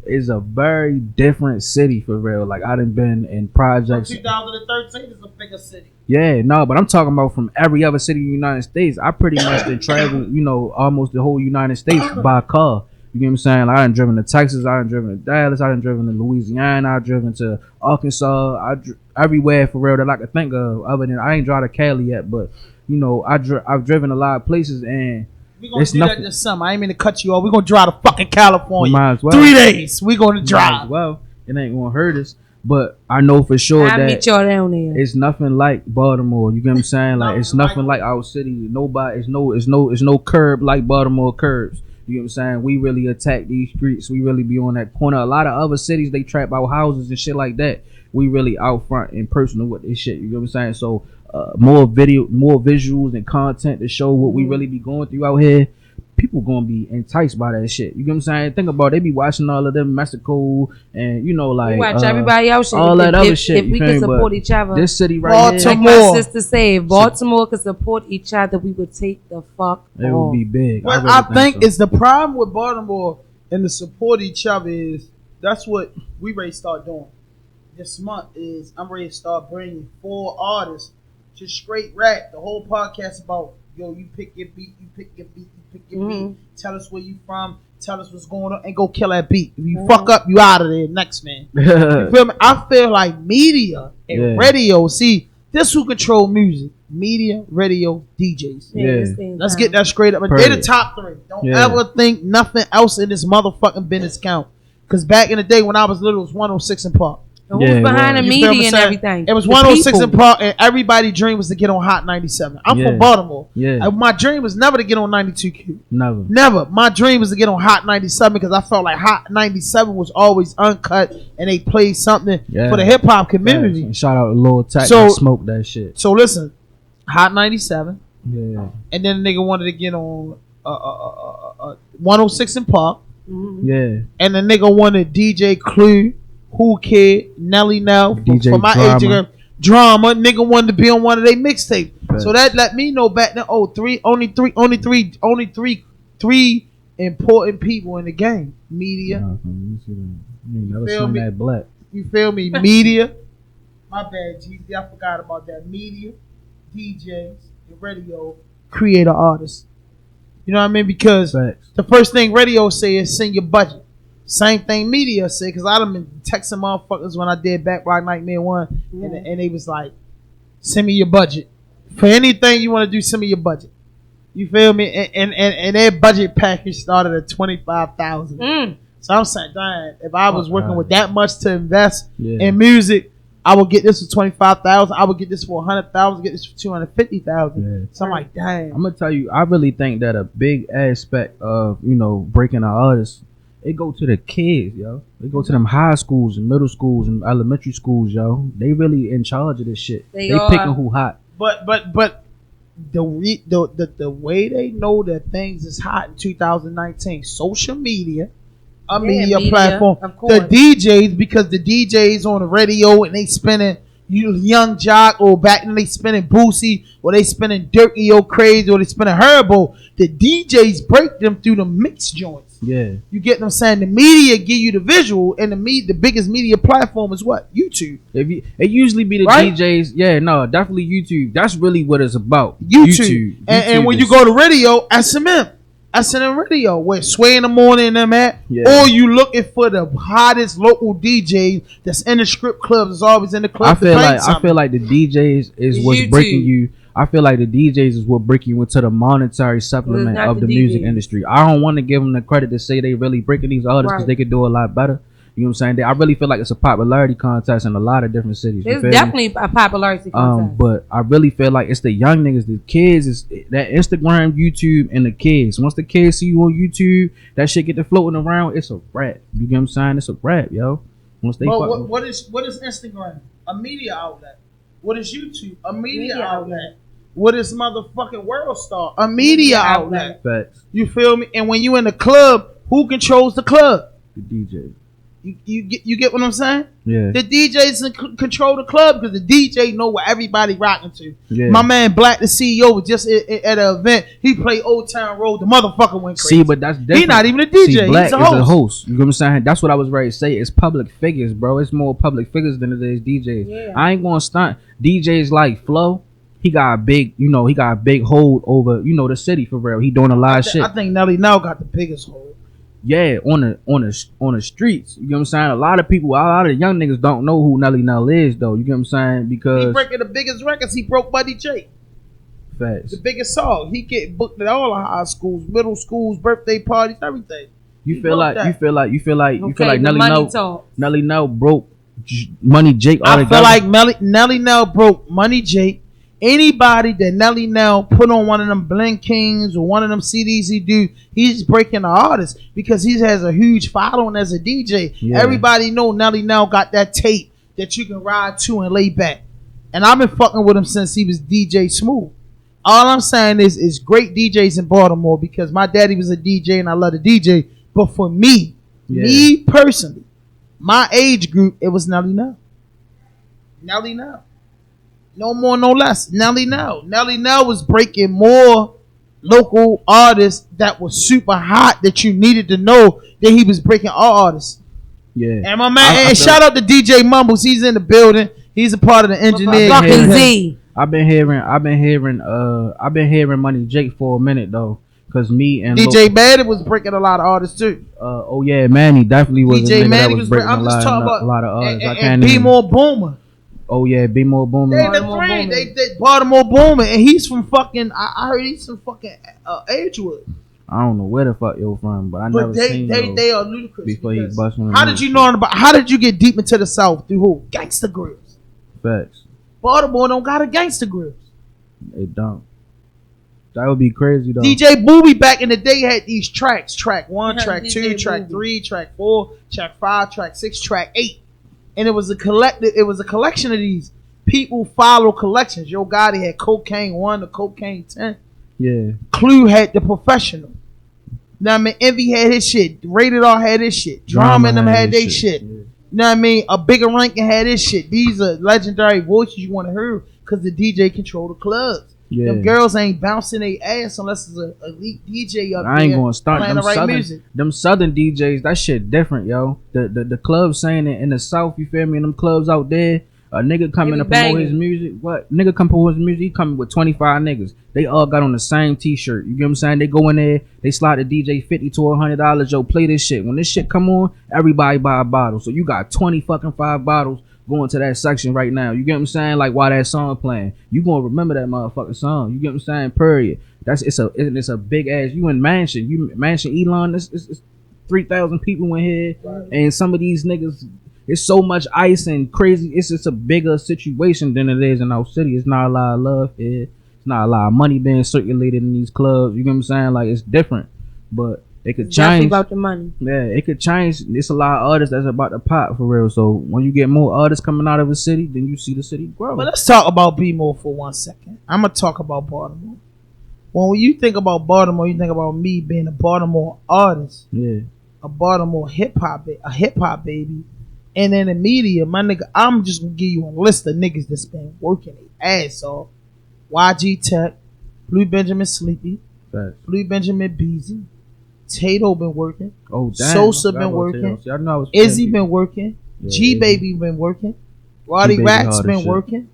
is a very different city for real. Like I done been in projects. 2013 is a bigger city. Yeah, no, but I'm talking about from every other city in the United States. I pretty much done traveled, almost the whole United States by car. You get what I'm saying? Like, I done driven to Texas, I done driven to Dallas, I done driven to Louisiana, I done driven to Arkansas, everywhere for real that I could think of. Other than I ain't drive to Cali yet, but I've driven a lot of places and we're gonna do that this summer. I ain't mean to cut you off. We're gonna drive to fucking California. Might as well. 3 days. We're gonna drive. Well, it ain't gonna hurt us. But I know for sure I'll meet y'all down there. It's nothing like Baltimore. You get what I'm saying? Like it's nothing like our city. Nobody, it's no curb like Baltimore curbs. You know what I'm saying? We really attack these streets. We really be on that corner. A lot of other cities, they trap our houses and shit like that. We really out front and personal with this shit. You know what I'm saying? So more visuals and content to show what we really be going through out here. People gonna be enticed by that shit. You know what I'm saying? Think about it. They be watching all of them Mexico and like we watch everybody else shit. All that other shit. If we can support each other, this city right Baltimore. here, like my sister said, if Baltimore could support each other, we would take the fuck off. It would be big. But I think it's the problem with Baltimore and the support each other is that's what we ready to start doing. This month is I'm ready to start bringing 4 artists to straight rap. The whole podcast about you pick your beat, you pick your beat. Pick your beat. Tell us where you from. Tell us what's going on, and go kill that beat. If you fuck up, you out of there. Next man. You feel me? I feel like media and radio. See, this who control music: media, radio, DJs. Yeah. Let's get that straight up. They're the top 3. Don't ever think nothing else in this motherfucking business count. Because back in the day when I was little, it was 106 in Park. And who's behind the media and everything? It was 106 in Park, and everybody's dream was to get on Hot 97. I'm from Baltimore. Yeah. My dream was never to get on 92Q. Never. My dream was to get on Hot 97 because I felt like Hot 97 was always uncut and they played something for the hip hop community. And shout out to Lil Tech that smoked that shit. So listen, Hot 97. Yeah. And then the nigga wanted to get on 106 in Park. Yeah. And the nigga wanted DJ Clue. Who Kid, Nelly Nell, for my age, Drama, nigga wanted to be on one of their mixtapes. So that let me know back then. Only three important people in the game. Media. You feel me? Media. My bad, Jeezy. I forgot about that. Media, DJs, and radio, creator artists. You know what I mean? Because the first thing radio say is send your budget. Same thing media said, because I done been texting motherfuckers when I did Back Block Nightmare 1, and they was like, send me your budget. For anything you want to do, send me your budget. You feel me? And their budget package started at $25,000. So I'm saying, damn, if I was working with that much to invest in music, I would get this for $25,000. I would get this for $100,000. Get this for $250,000. So I'm like, damn. I'm gonna tell you, I really think that a big aspect of breaking an artist, it go to the kids, yo. They go to them high schools and middle schools and elementary schools, yo. They really in charge of this shit. They picking who hot. But the way they know that things is hot in 2019, social media, media platform, the DJs, because the DJs on the radio and they spinning Young Jock, or back then they spinning Boosie, or they spinning Dirty or Crazy, or they spinning Herbo. The DJs break them through the mix joints. Yeah, you get what I'm saying? The media give you the visual, and the biggest media platform is what? YouTube. It usually be the DJs. Yeah, no, definitely YouTube. That's really what it's about. YouTube. And when you go to radio, SNM Radio, where Sway in the Morning and them at, or you looking for the hottest local DJ that's in the strip clubs, is always in the club. I feel like the DJs is what's breaking you. I feel like the DJs is what break you into the monetary supplement not of the the music DJs. industry. I don't want to give them the credit to say they really breaking these artists because Right. they could do a lot better. You know what I'm saying? I really feel like it's a popularity contest in a lot of different cities. You It's feel me? definitely a popularity contest. But I really feel like it's the young niggas, the kids, is that Instagram, YouTube, and the kids. Once the kids see you on YouTube, that shit get to floating around. It's a rap. You get what I'm saying? It's a rap, yo. Once they But what is Instagram? A media outlet. What is YouTube? A media outlet. What is motherfucking World Star? A media outlet. Facts. You feel me? And when you in the club, who controls the club? The DJ. You get what I'm saying? Yeah. The DJs control the club because the DJ know what everybody rocking to. Yeah. My man Black, the CEO, was just at an event. He played Old Town Road. The motherfucker went crazy. See, but that's different. He not even a DJ. See, Black He's a is host. a host. You know what I'm saying? That's what I was ready to say. It's public figures, bro. It's more public figures than it is DJs. Yeah. I ain't gonna stunt. DJs like Flo. He got a big, he got a big hold over, the city for real. He doing a lot of shit. I think Nelly now got the biggest hold. Yeah, on the streets. You know what I'm saying? A lot of the young niggas don't know who Nelly Nell is though. You get what I'm saying? He Because breaking the biggest records. He broke Buddy J. facts. The biggest song. He get booked at all the high schools, middle schools, birthday parties, everything. You feel like Okay, Nelly money Nell talk. Nelly Nell broke Money Jake all I together. feel like Nelly Nell broke Money Jake. Anybody that Nelly Nell put on one of them Blink Kings or one of them CDs he do, he's breaking the artist because he has a huge following as a DJ. Yeah. Everybody know Nelly Nell got that tape that you can ride to and lay back. And I've been fucking with him since he was DJ Smooth. All I'm saying is great DJs in Baltimore because my daddy was a DJ and I love the DJ. But for me personally, my age group, it was Nelly Nell. Nelly Nell. No more, no less. Nelly Nell. Nelly Nell was breaking more local artists that was super hot that you needed to know that he was breaking all artists. Yeah. And my man, and shout out to DJ Mumbles. He's in the building. He's a part of the engineering. Fucking Z. I've been hearing Money Jake for a minute though. Cause me and DJ Manny was breaking a lot of artists too. oh yeah, Manny definitely was DJ a nigga Manny that was breaking I'm just talking about a lot of artists. I and can't Be even. More Boomer. Oh yeah, Be More Boomer. They the Baltimore three. Boomer. They Baltimore Boomer, and he's from fucking. I heard he's from fucking Edgewood. I don't know where the fuck you're from, but I never But seen they are ludicrous. before he because bust on. How did you know about? How did you get deep into the South through who? Gangsta groups. Facts. Baltimore don't got a gangsta groups. It don't. That would be crazy though. DJ Booby back in the day had these tracks: track 1, Yeah, track DJ 2, track Booby. 3, track 4, track 5, track 6, track 8, and it was a collective. It was a collection of these. People follow collections. Yo Gotti had Cocaine 1 to Cocaine 10. Yeah. Clue had The Professional. Now I mean, Envy had his shit. Rated R had his shit. Drama and them had their his shit. Yeah. Know what I mean? A Bigger Rankin had his shit. These are legendary voices you want to hear because the DJ control the clubs. Yeah. Them girls ain't bouncing their ass unless it's a elite DJ up there. I ain't gonna start playing them the right southern, music. them southern DJs. That shit different, yo. The clubs saying it in the South. You feel me? In them clubs out there, a nigga coming They to be promote banging. his music. What nigga come promote his music? He coming with 25 niggas. They all got on the same T-shirt. You get what I'm saying? They go in there, they slide the DJ $50 to $100. Yo, play this shit. When this shit come on, everybody buy a bottle. So you got 20 fucking 5 bottles going to that section right now. You get what I'm saying? Like while that song playing, you gonna remember that motherfucking song. You get what I'm saying? Period. It's a big ass. You in Mansion. You Mansion Elon. It's 3,000 people in here, and some of these niggas. It's so much ice and crazy. It's just a bigger situation than it is in our city. It's not a lot of love here. It's not a lot of money being circulated in these clubs. You get what I'm saying? Like it's different, but it could Definitely change. about the money. Yeah, it could change. It's a lot of artists that's about to pop for real. So when you get more artists coming out of a city, then you see the city grow. But let's talk about B-More for 1 second. I'm going to talk about Baltimore. When you think about Baltimore, you think about me being a Baltimore artist, Yeah, a Baltimore hip-hop baby. And in the media, my nigga, I'm just going to give you a list of niggas that's been working their ass off. YG Tech, Blue Benjamin Sleepy, facts. Blue Benjamin Beezy, Tato been working, Oh damn, Sosa I forgot been about working. Taylor. See, I know I was Izzy playing been working, Yeah, G-Baby been working, Roddy G-Baby Racks hard as been shit. working.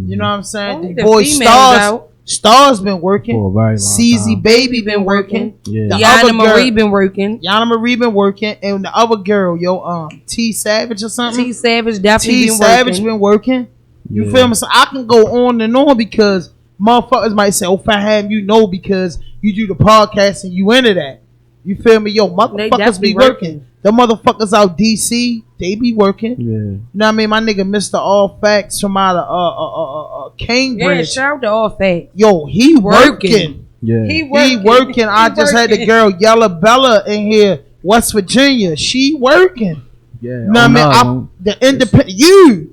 You know what I'm saying? Only The the boy females Stars, out. Stars been working. for a very long CZ time. Baby been working. Yeah, The Yana other Marie girl- been working. Yana Marie been working, and the other girl, T Savage or something. T Savage definitely T been Savage working. been working. You Yeah. feel me? So I can go on and on because motherfuckers might say, "Oh, Faham, you know because you do the podcast and you into that." You feel me? Yo, motherfuckers be working. The motherfuckers out DC, they be working. Yeah. You know what I mean? My nigga Mr. All Facts from out of Cambridge. Yeah, shout out to All Facts. Yo, he working. Yeah. He working. I just had the girl Yella Bella in here, West Virginia. She working. Yeah. You know what I mean? The independent.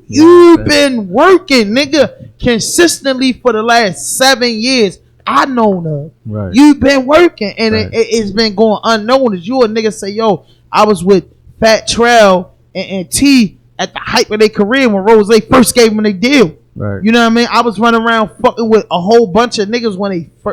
You've been working, nigga, consistently for the last 7 years. I know her. Right. You've been working, and it's been going unnoticed. You a nigga say, yo, I was with Fat Trail and T at the height of their career when Rose first gave them their deal. Right. You know what I mean? I was running around fucking with a whole bunch of niggas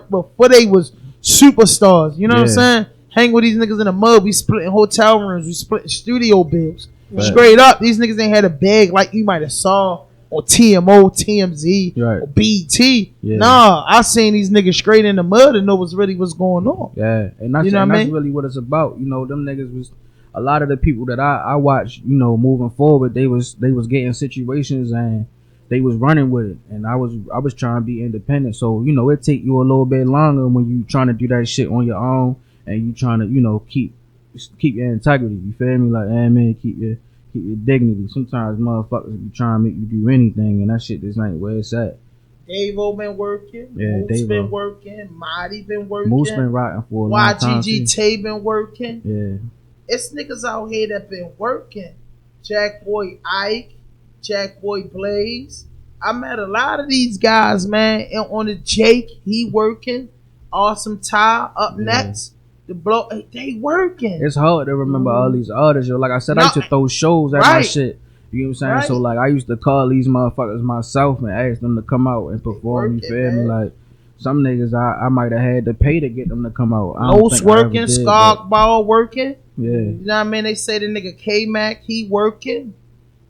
before they was superstars. You know what I'm saying? Hang with these niggas in the mud. We splitting hotel rooms. We splitting studio bills. Right. Straight up, these niggas ain't had a bag like you might have saw on TMO, TMZ, or BT. Yeah. Nah, I seen these niggas straight in the mud and know what's going on. Yeah, and that's, that's really what it's about. You know, them niggas was a lot of the people that I watched. You know, moving forward, they was getting situations and they was running with it, and I was trying to be independent. So you know, it take you a little bit longer when you trying to do that shit on your own and you trying to keep your integrity. You feel me? Like, man, keep your dignity. Sometimes motherfuckers be trying to make you do anything, and that shit just ain't where it's at. Davo been working. Yeah, Moose been working. Marty been working. Moose been rotting for a long time. YGG Tay been working. Yeah. It's niggas out here that been working. Jack Boy Ike, Jack Boy Blaze. I met a lot of these guys, man. And on the Jake, he working. Awesome Ty up next. The blow, they working. It's hard to remember all these artists, yo. Like I said, I used to throw shows at my shit. You know what I'm saying? Right. So like I used to call these motherfuckers myself and ask them to come out and perform. You feel me? Like some niggas I might have had to pay to get them to come out. Los working, Scark Ball working. Yeah. You know what I mean? They say the nigga K-Mac, he working.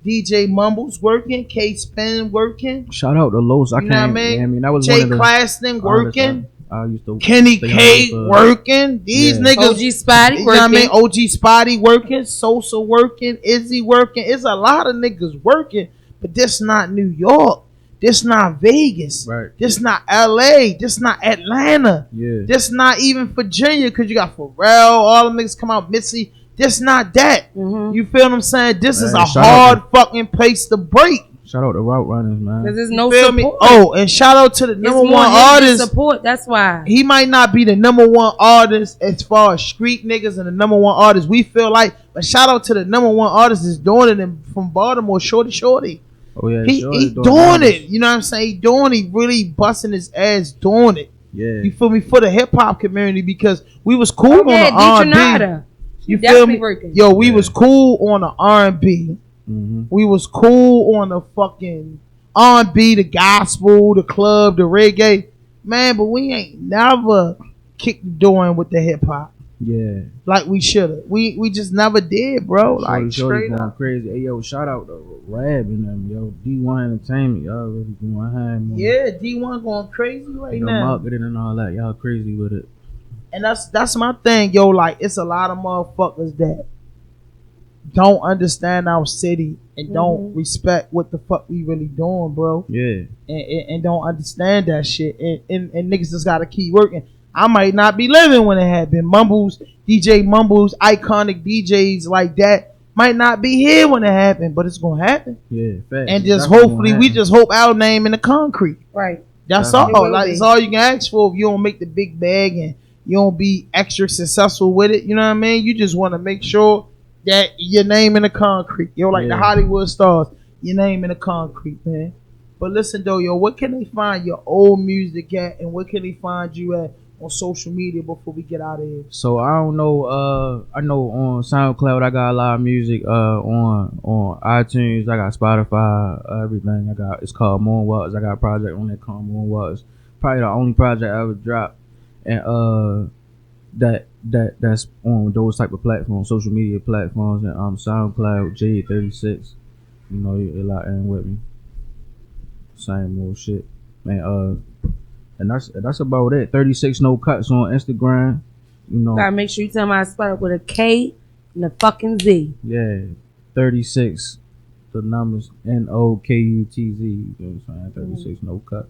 DJ Mumbles working. K-Spin working. Shout out to Los. I mean, that was Jay one of the Claxton working. I used to Kenny K working. These niggas. OG Spotty working. You know what I mean? OG Spotty working. Sosa working. Izzy working. It's a lot of niggas working. But this not New York. This not Vegas. Right. This not LA. This not Atlanta. Yeah. This not even Virginia because you got Pharrell. All them niggas come out. Missy. This not that. Mm-hmm. You feel what I'm saying? This is a hard fucking place to break. Shout out to Route Runners, man. Because there's no support. Me? Oh, and shout out to the number one artist. Support. That's why he might not be the number one artist as far as street niggas and the number one artist we feel like, but shout out to the number one artist is doing it from Baltimore, Shorty. Oh yeah, he doing it. You know what I'm saying? He doing. He really busting his ass doing it. Yeah, you feel me? For the hip hop community because we was cool on the R&B. You feel me? Working. Yo, we was cool on the R&B. Mm-hmm. We was cool on the fucking R&B, the gospel, the club, the reggae, man. But we ain't never kicked the door with the hip hop. Yeah, like we shoulda. We just never did, bro. Like straight going up. Crazy. Hey yo, shout out to Rab and them, yo. D1 Entertainment, y'all really going ham. Yeah, D1 going crazy right now. Marketing and all that, y'all crazy with it. And that's my thing, yo. Like it's a lot of motherfuckers that don't understand our city and don't respect what the fuck we really doing, bro. Yeah. And don't understand that shit. And niggas just gotta keep working. I might not be living when it happened. DJ Mumbles, iconic DJs like that might not be here when it happened, but it's gonna happen. Yeah, facts. And just hopefully we just hope our name in the concrete. Right. That's all. Like it's all you can ask for if you don't make the big bag and you don't be extra successful with it. You know what I mean? You just want to make sure that your name in the concrete. Yo, like the Hollywood stars, your name in the concrete, man. But listen though, yo, what can they find your old music at, and what can they find you at on social media before we get out of here? So I don't know. I know on SoundCloud I got a lot of music. On iTunes I got Spotify, everything. It's called Moonwalks. I got a project on there called Moonwalks. Probably the only project I ever dropped, and that's on those type of platforms, social media platforms, and SoundCloud J36. You know, you're locked in with me. Same old shit, man. And that's about it. 36nokutz on Instagram. You know, gotta make sure you tell my spell it with a K and a fucking Z. Yeah, 36. The numbers NOKUTZ. You know what I'm saying? 36nokutz.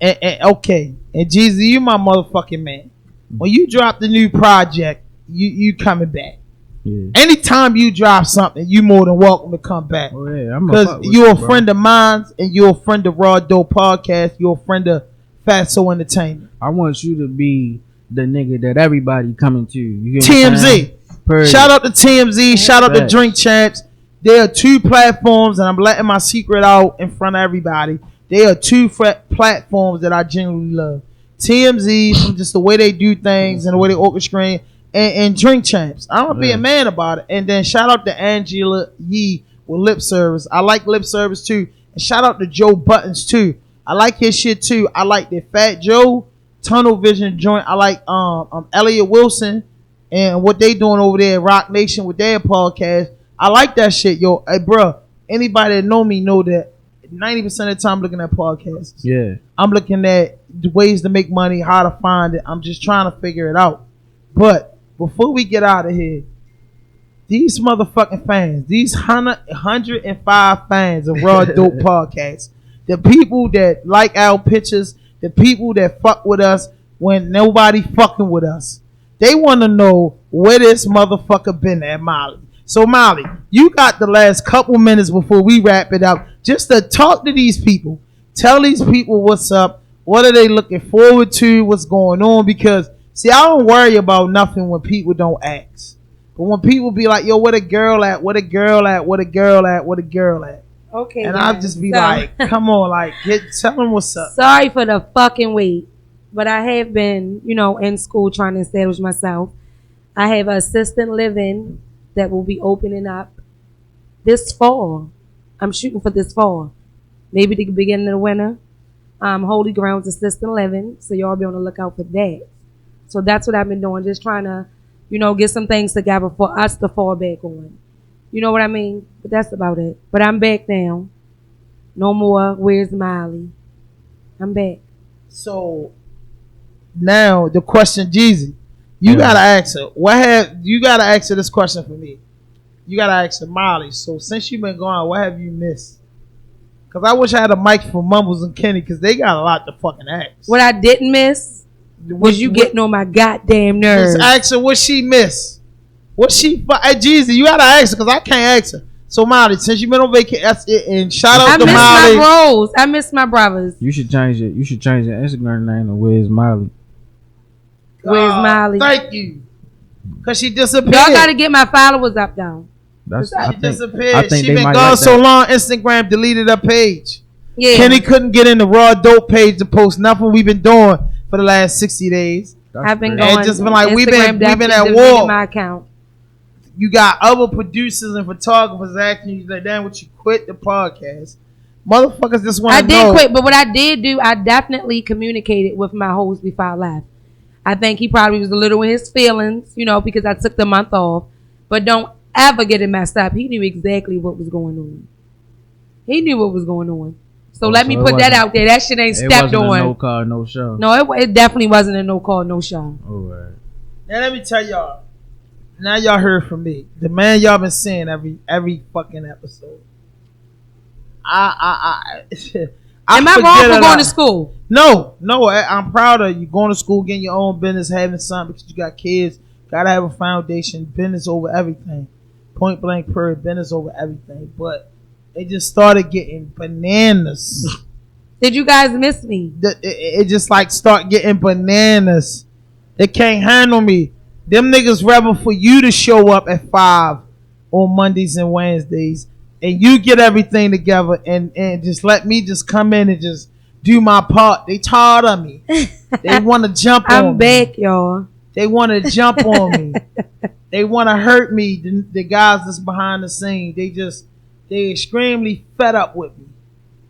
Okay, and Jeezy, you my motherfucking man. When you drop the new project, you coming back. Yeah. Anytime you drop something, you more than welcome to come back. Oh yeah, I'm Because you're a friend of mine, and you're a friend of Raw Dope Podcast. You're a friend of Fatso Entertainment. I want you to be the nigga that everybody coming to. You get what I'm saying? TMZ. Shout out to TMZ. Shout out to Facts. Drink Champs. There are 2 platforms, and I'm letting my secret out in front of everybody. There are 2 platforms that I genuinely love. TMZ, from just the way they do things and the way they orchestrate, and Drink Champs. I'm gonna be a man about it. And then shout out to Angela Yee with Lip Service. I like Lip Service too. And shout out to Joe Buttons too. I like his shit too. I like the Fat Joe Tunnel Vision joint. I like Elliot Wilson and what they doing over there at Rock Nation with their podcast. I like that shit, yo. Hey, bro, anybody that know me know that 90% of the time I'm looking at podcasts. Yeah. I'm looking at the ways to make money, how to find it. I'm just trying to figure it out. But before we get out of here, these motherfucking fans, these 105 fans of Raw Dope Podcast, the people that like our pictures, the people that fuck with us when nobody fucking with us, they want to know where this motherfucker been at, Molly. So Molly, you got the last couple minutes before we wrap it up just to talk to these people. Tell these people what's up, what are they looking forward to, what's going on, because see, I don't worry about nothing when people don't ask. But when people be like, yo, where the girl at? Where the girl at? Where the girl at? Where the girl at? Okay. And I'll just be like, come on, like, tell them what's up. Sorry for the fucking wait. But I have been, in school trying to establish myself. I have an assistant living that will be opening up this fall. I'm shooting for this fall. Maybe the beginning of the winter. Holy Grounds Assistant Living. So y'all be on the lookout for that. So that's what I've been doing. Just trying to, get some things together for us to fall back on. You know what I mean? But that's about it. But I'm back now. No more, where's Molly? I'm back. So now the question, Jeezy, you gotta ask her. You gotta ask her this question for me. You gotta ask her, Molly. So since you've been gone, what have you missed? Cause I wish I had a mic for Mumbles and Kenny, cause they got a lot to fucking ask. What I didn't miss was you getting on my goddamn nerves. Just ask her what she missed. What she? Hey, Jeezy, you gotta ask her, cause I can't ask her. So Molly, since you've been on vacation, that's it. And shout out to Molly. I miss my bros. I miss my brothers. You should change it. You should change the Instagram name to Where's Molly. Where's Molly? Thank you. Cause she disappeared. Y'all gotta get my followers up though. She disappeared. I think She been might gone like so that. long. Instagram deleted her page. Yeah. Kenny couldn't get in the Raw Dope page to post nothing we've been doing for the last 60 days. I've been crazy. going. And just been like, we've Instagram been at definitely war. deleted my account. You got other producers and photographers asking you like, damn, would you quit the podcast? Motherfuckers just want I to know. did quit, but what I did do, I definitely communicated with my host before I left. I think he probably was a little in his feelings, because I took the month off. But don't ever get it messed up. He knew exactly what was going on. He knew what was going on. So let me put that out there. That shit ain't stepped on. No call, no show. No, it definitely wasn't a no call, no show. All right. Now let me tell y'all. Now y'all heard from me. The man y'all been seeing every fucking episode. I Am I wrong for going to school? No. I'm proud of you going to school, getting your own business, having something because you got kids. Gotta have a foundation. Business over everything. Point blank period. Business over everything. But it just started getting bananas. Did you guys miss me? It just like start getting bananas. They can't handle me. Them niggas rather for you to show up at 5 on Mondays and Wednesdays and you get everything together and just let me just come in and just do my part. They tired of me. They want to jump on me. I'm back, y'all. They want to jump on me. They want to hurt me. The guys that's behind the scene, they extremely fed up with me.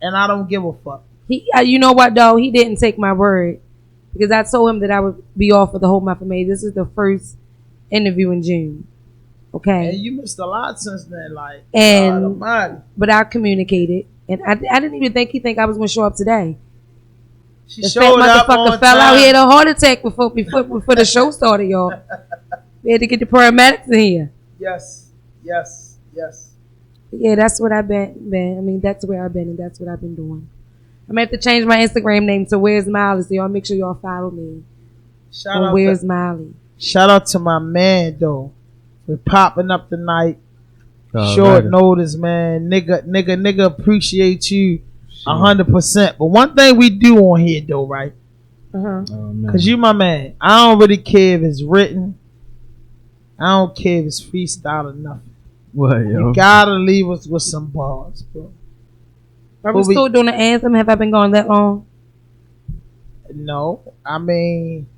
And I don't give a fuck. You know what, though? He didn't take my word. Because I told him that I would be off for the whole month of May. This is the first interview in June. Okay. And you missed a lot since then, like. But I communicated, and I didn't even think he I was going to show up today. She showed up on motherfucker fell out. He had a heart attack before the show started, y'all. We had to get the paramedics in here. Yes. Yeah, that's what I've been. I mean, that's where I've been, and that's what I've been doing. I'm gonna have to change my Instagram name to Where's Miley, so y'all make sure y'all follow me. Where's Miley. Shout out to my man though. We're popping up tonight. Oh, Short right. notice, man. Nigga appreciate you 100%. But one thing we do on here though, right? Uh-huh. Oh, man. Cause you my man. I don't really care if it's written. I don't care if it's freestyle or nothing. What, yo? You gotta leave us with some bars, bro. Are we still doing the anthem? Have I been going that long? No, I mean,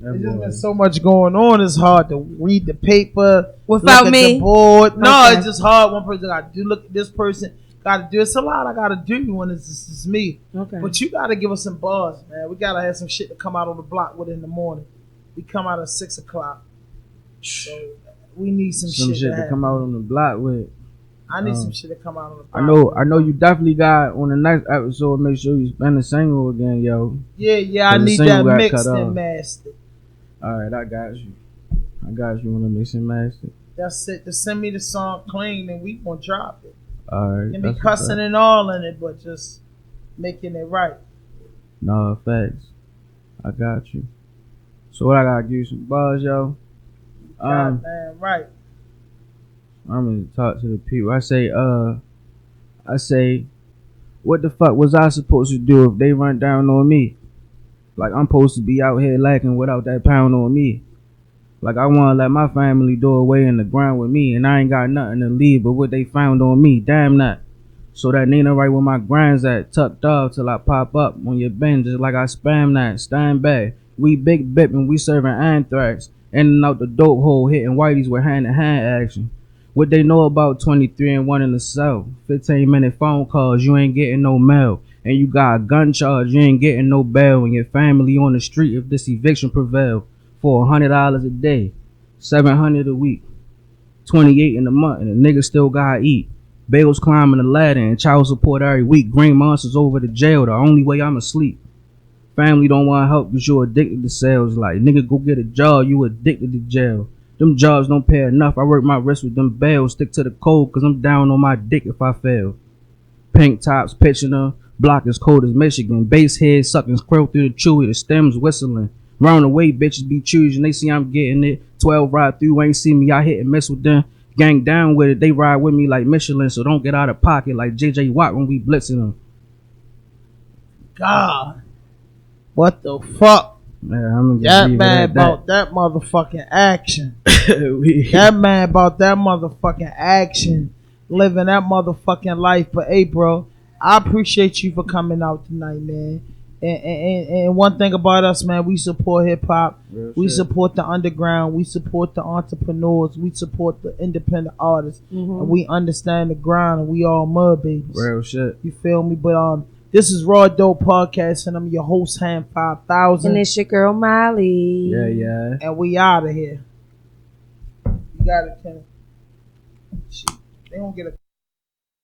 That there's just boy. been so much going on. It's hard to read the paper Without look at me? the board. No, Okay. it's just hard. One person got to do. Look at this person. Got to do. It's a lot I got to do when it's just me. Okay. But you got to give us some bars, man. We got to have some shit to come out on the block with in the morning. We come out at 6 o'clock. So we need some shit to happen. come out on the block with. I need some shit to come out on the block. I know you definitely got on the next episode, make sure you spin the single again, yo. Yeah, I The need single that got mixed cut and off. mastered. Alright, I got you on the mix and master. That's it. Just send me the song clean and we gonna drop it. Alright. And be cussing and all in it, but just making it right. No effects. I got you. So what I gotta give you some buzz, yo. Goddamn right. I'm gonna talk to the people. I say, what the fuck was I supposed to do if they run down on me? Like I'm supposed to be out here lacking without that pound on me. Like I wanna let my family do away in the ground with me, and I ain't got nothing to leave but what they found on me. Damn that. So that Nina right where my grind's at, tucked off till I pop up on your bench just like I spam that. Stand back. We big bippin', we serving anthrax. In and out the dope hole, hitting whiteys with hand-to-hand action. What they know about 23 and 1 in the South? 15-minute phone calls, you ain't getting no mail. And you got a gun charge, you ain't getting no bail. And your family on the street if this eviction prevail. For $100 a day, $700 a week, 28 in a month, and the nigga still gotta eat. Bills climbing the ladder and child support every week. Green monsters over the jail, the only way I'm asleep. Family don't want to help because you're addicted to sales. Like, nigga, go get a job, you addicted to jail. Them jobs don't pay enough. I work my wrist with them bells. Stick to the code because I'm down on my dick if I fail. Pink tops pitching her. Block as cold as Michigan. Bass head sucking skrill through the chewy. The stems whistling. Round the way, bitches be choosing. They see I'm getting it. 12 ride through. Ain't see me. I hit and miss with them. Gang down with it. They ride with me like Michelin. So don't get out of pocket like JJ Watt when we blitzing them. God. What the fuck? Man, I'm That man about that motherfucking action. That man about that motherfucking action. Living that motherfucking life. But hey, bro, I appreciate you for coming out tonight, man. And one thing about us, man, we support hip hop. We support the underground. We support the entrepreneurs. We support the independent artists. And we understand the grind. And we all mud babies. Real shit. You feel me? But this is Raw Dope Podcast, and I'm your host, Ham 5000. And it's your girl Molly. Yeah. And we out of here. You got it, Ken. Shit. They don't get a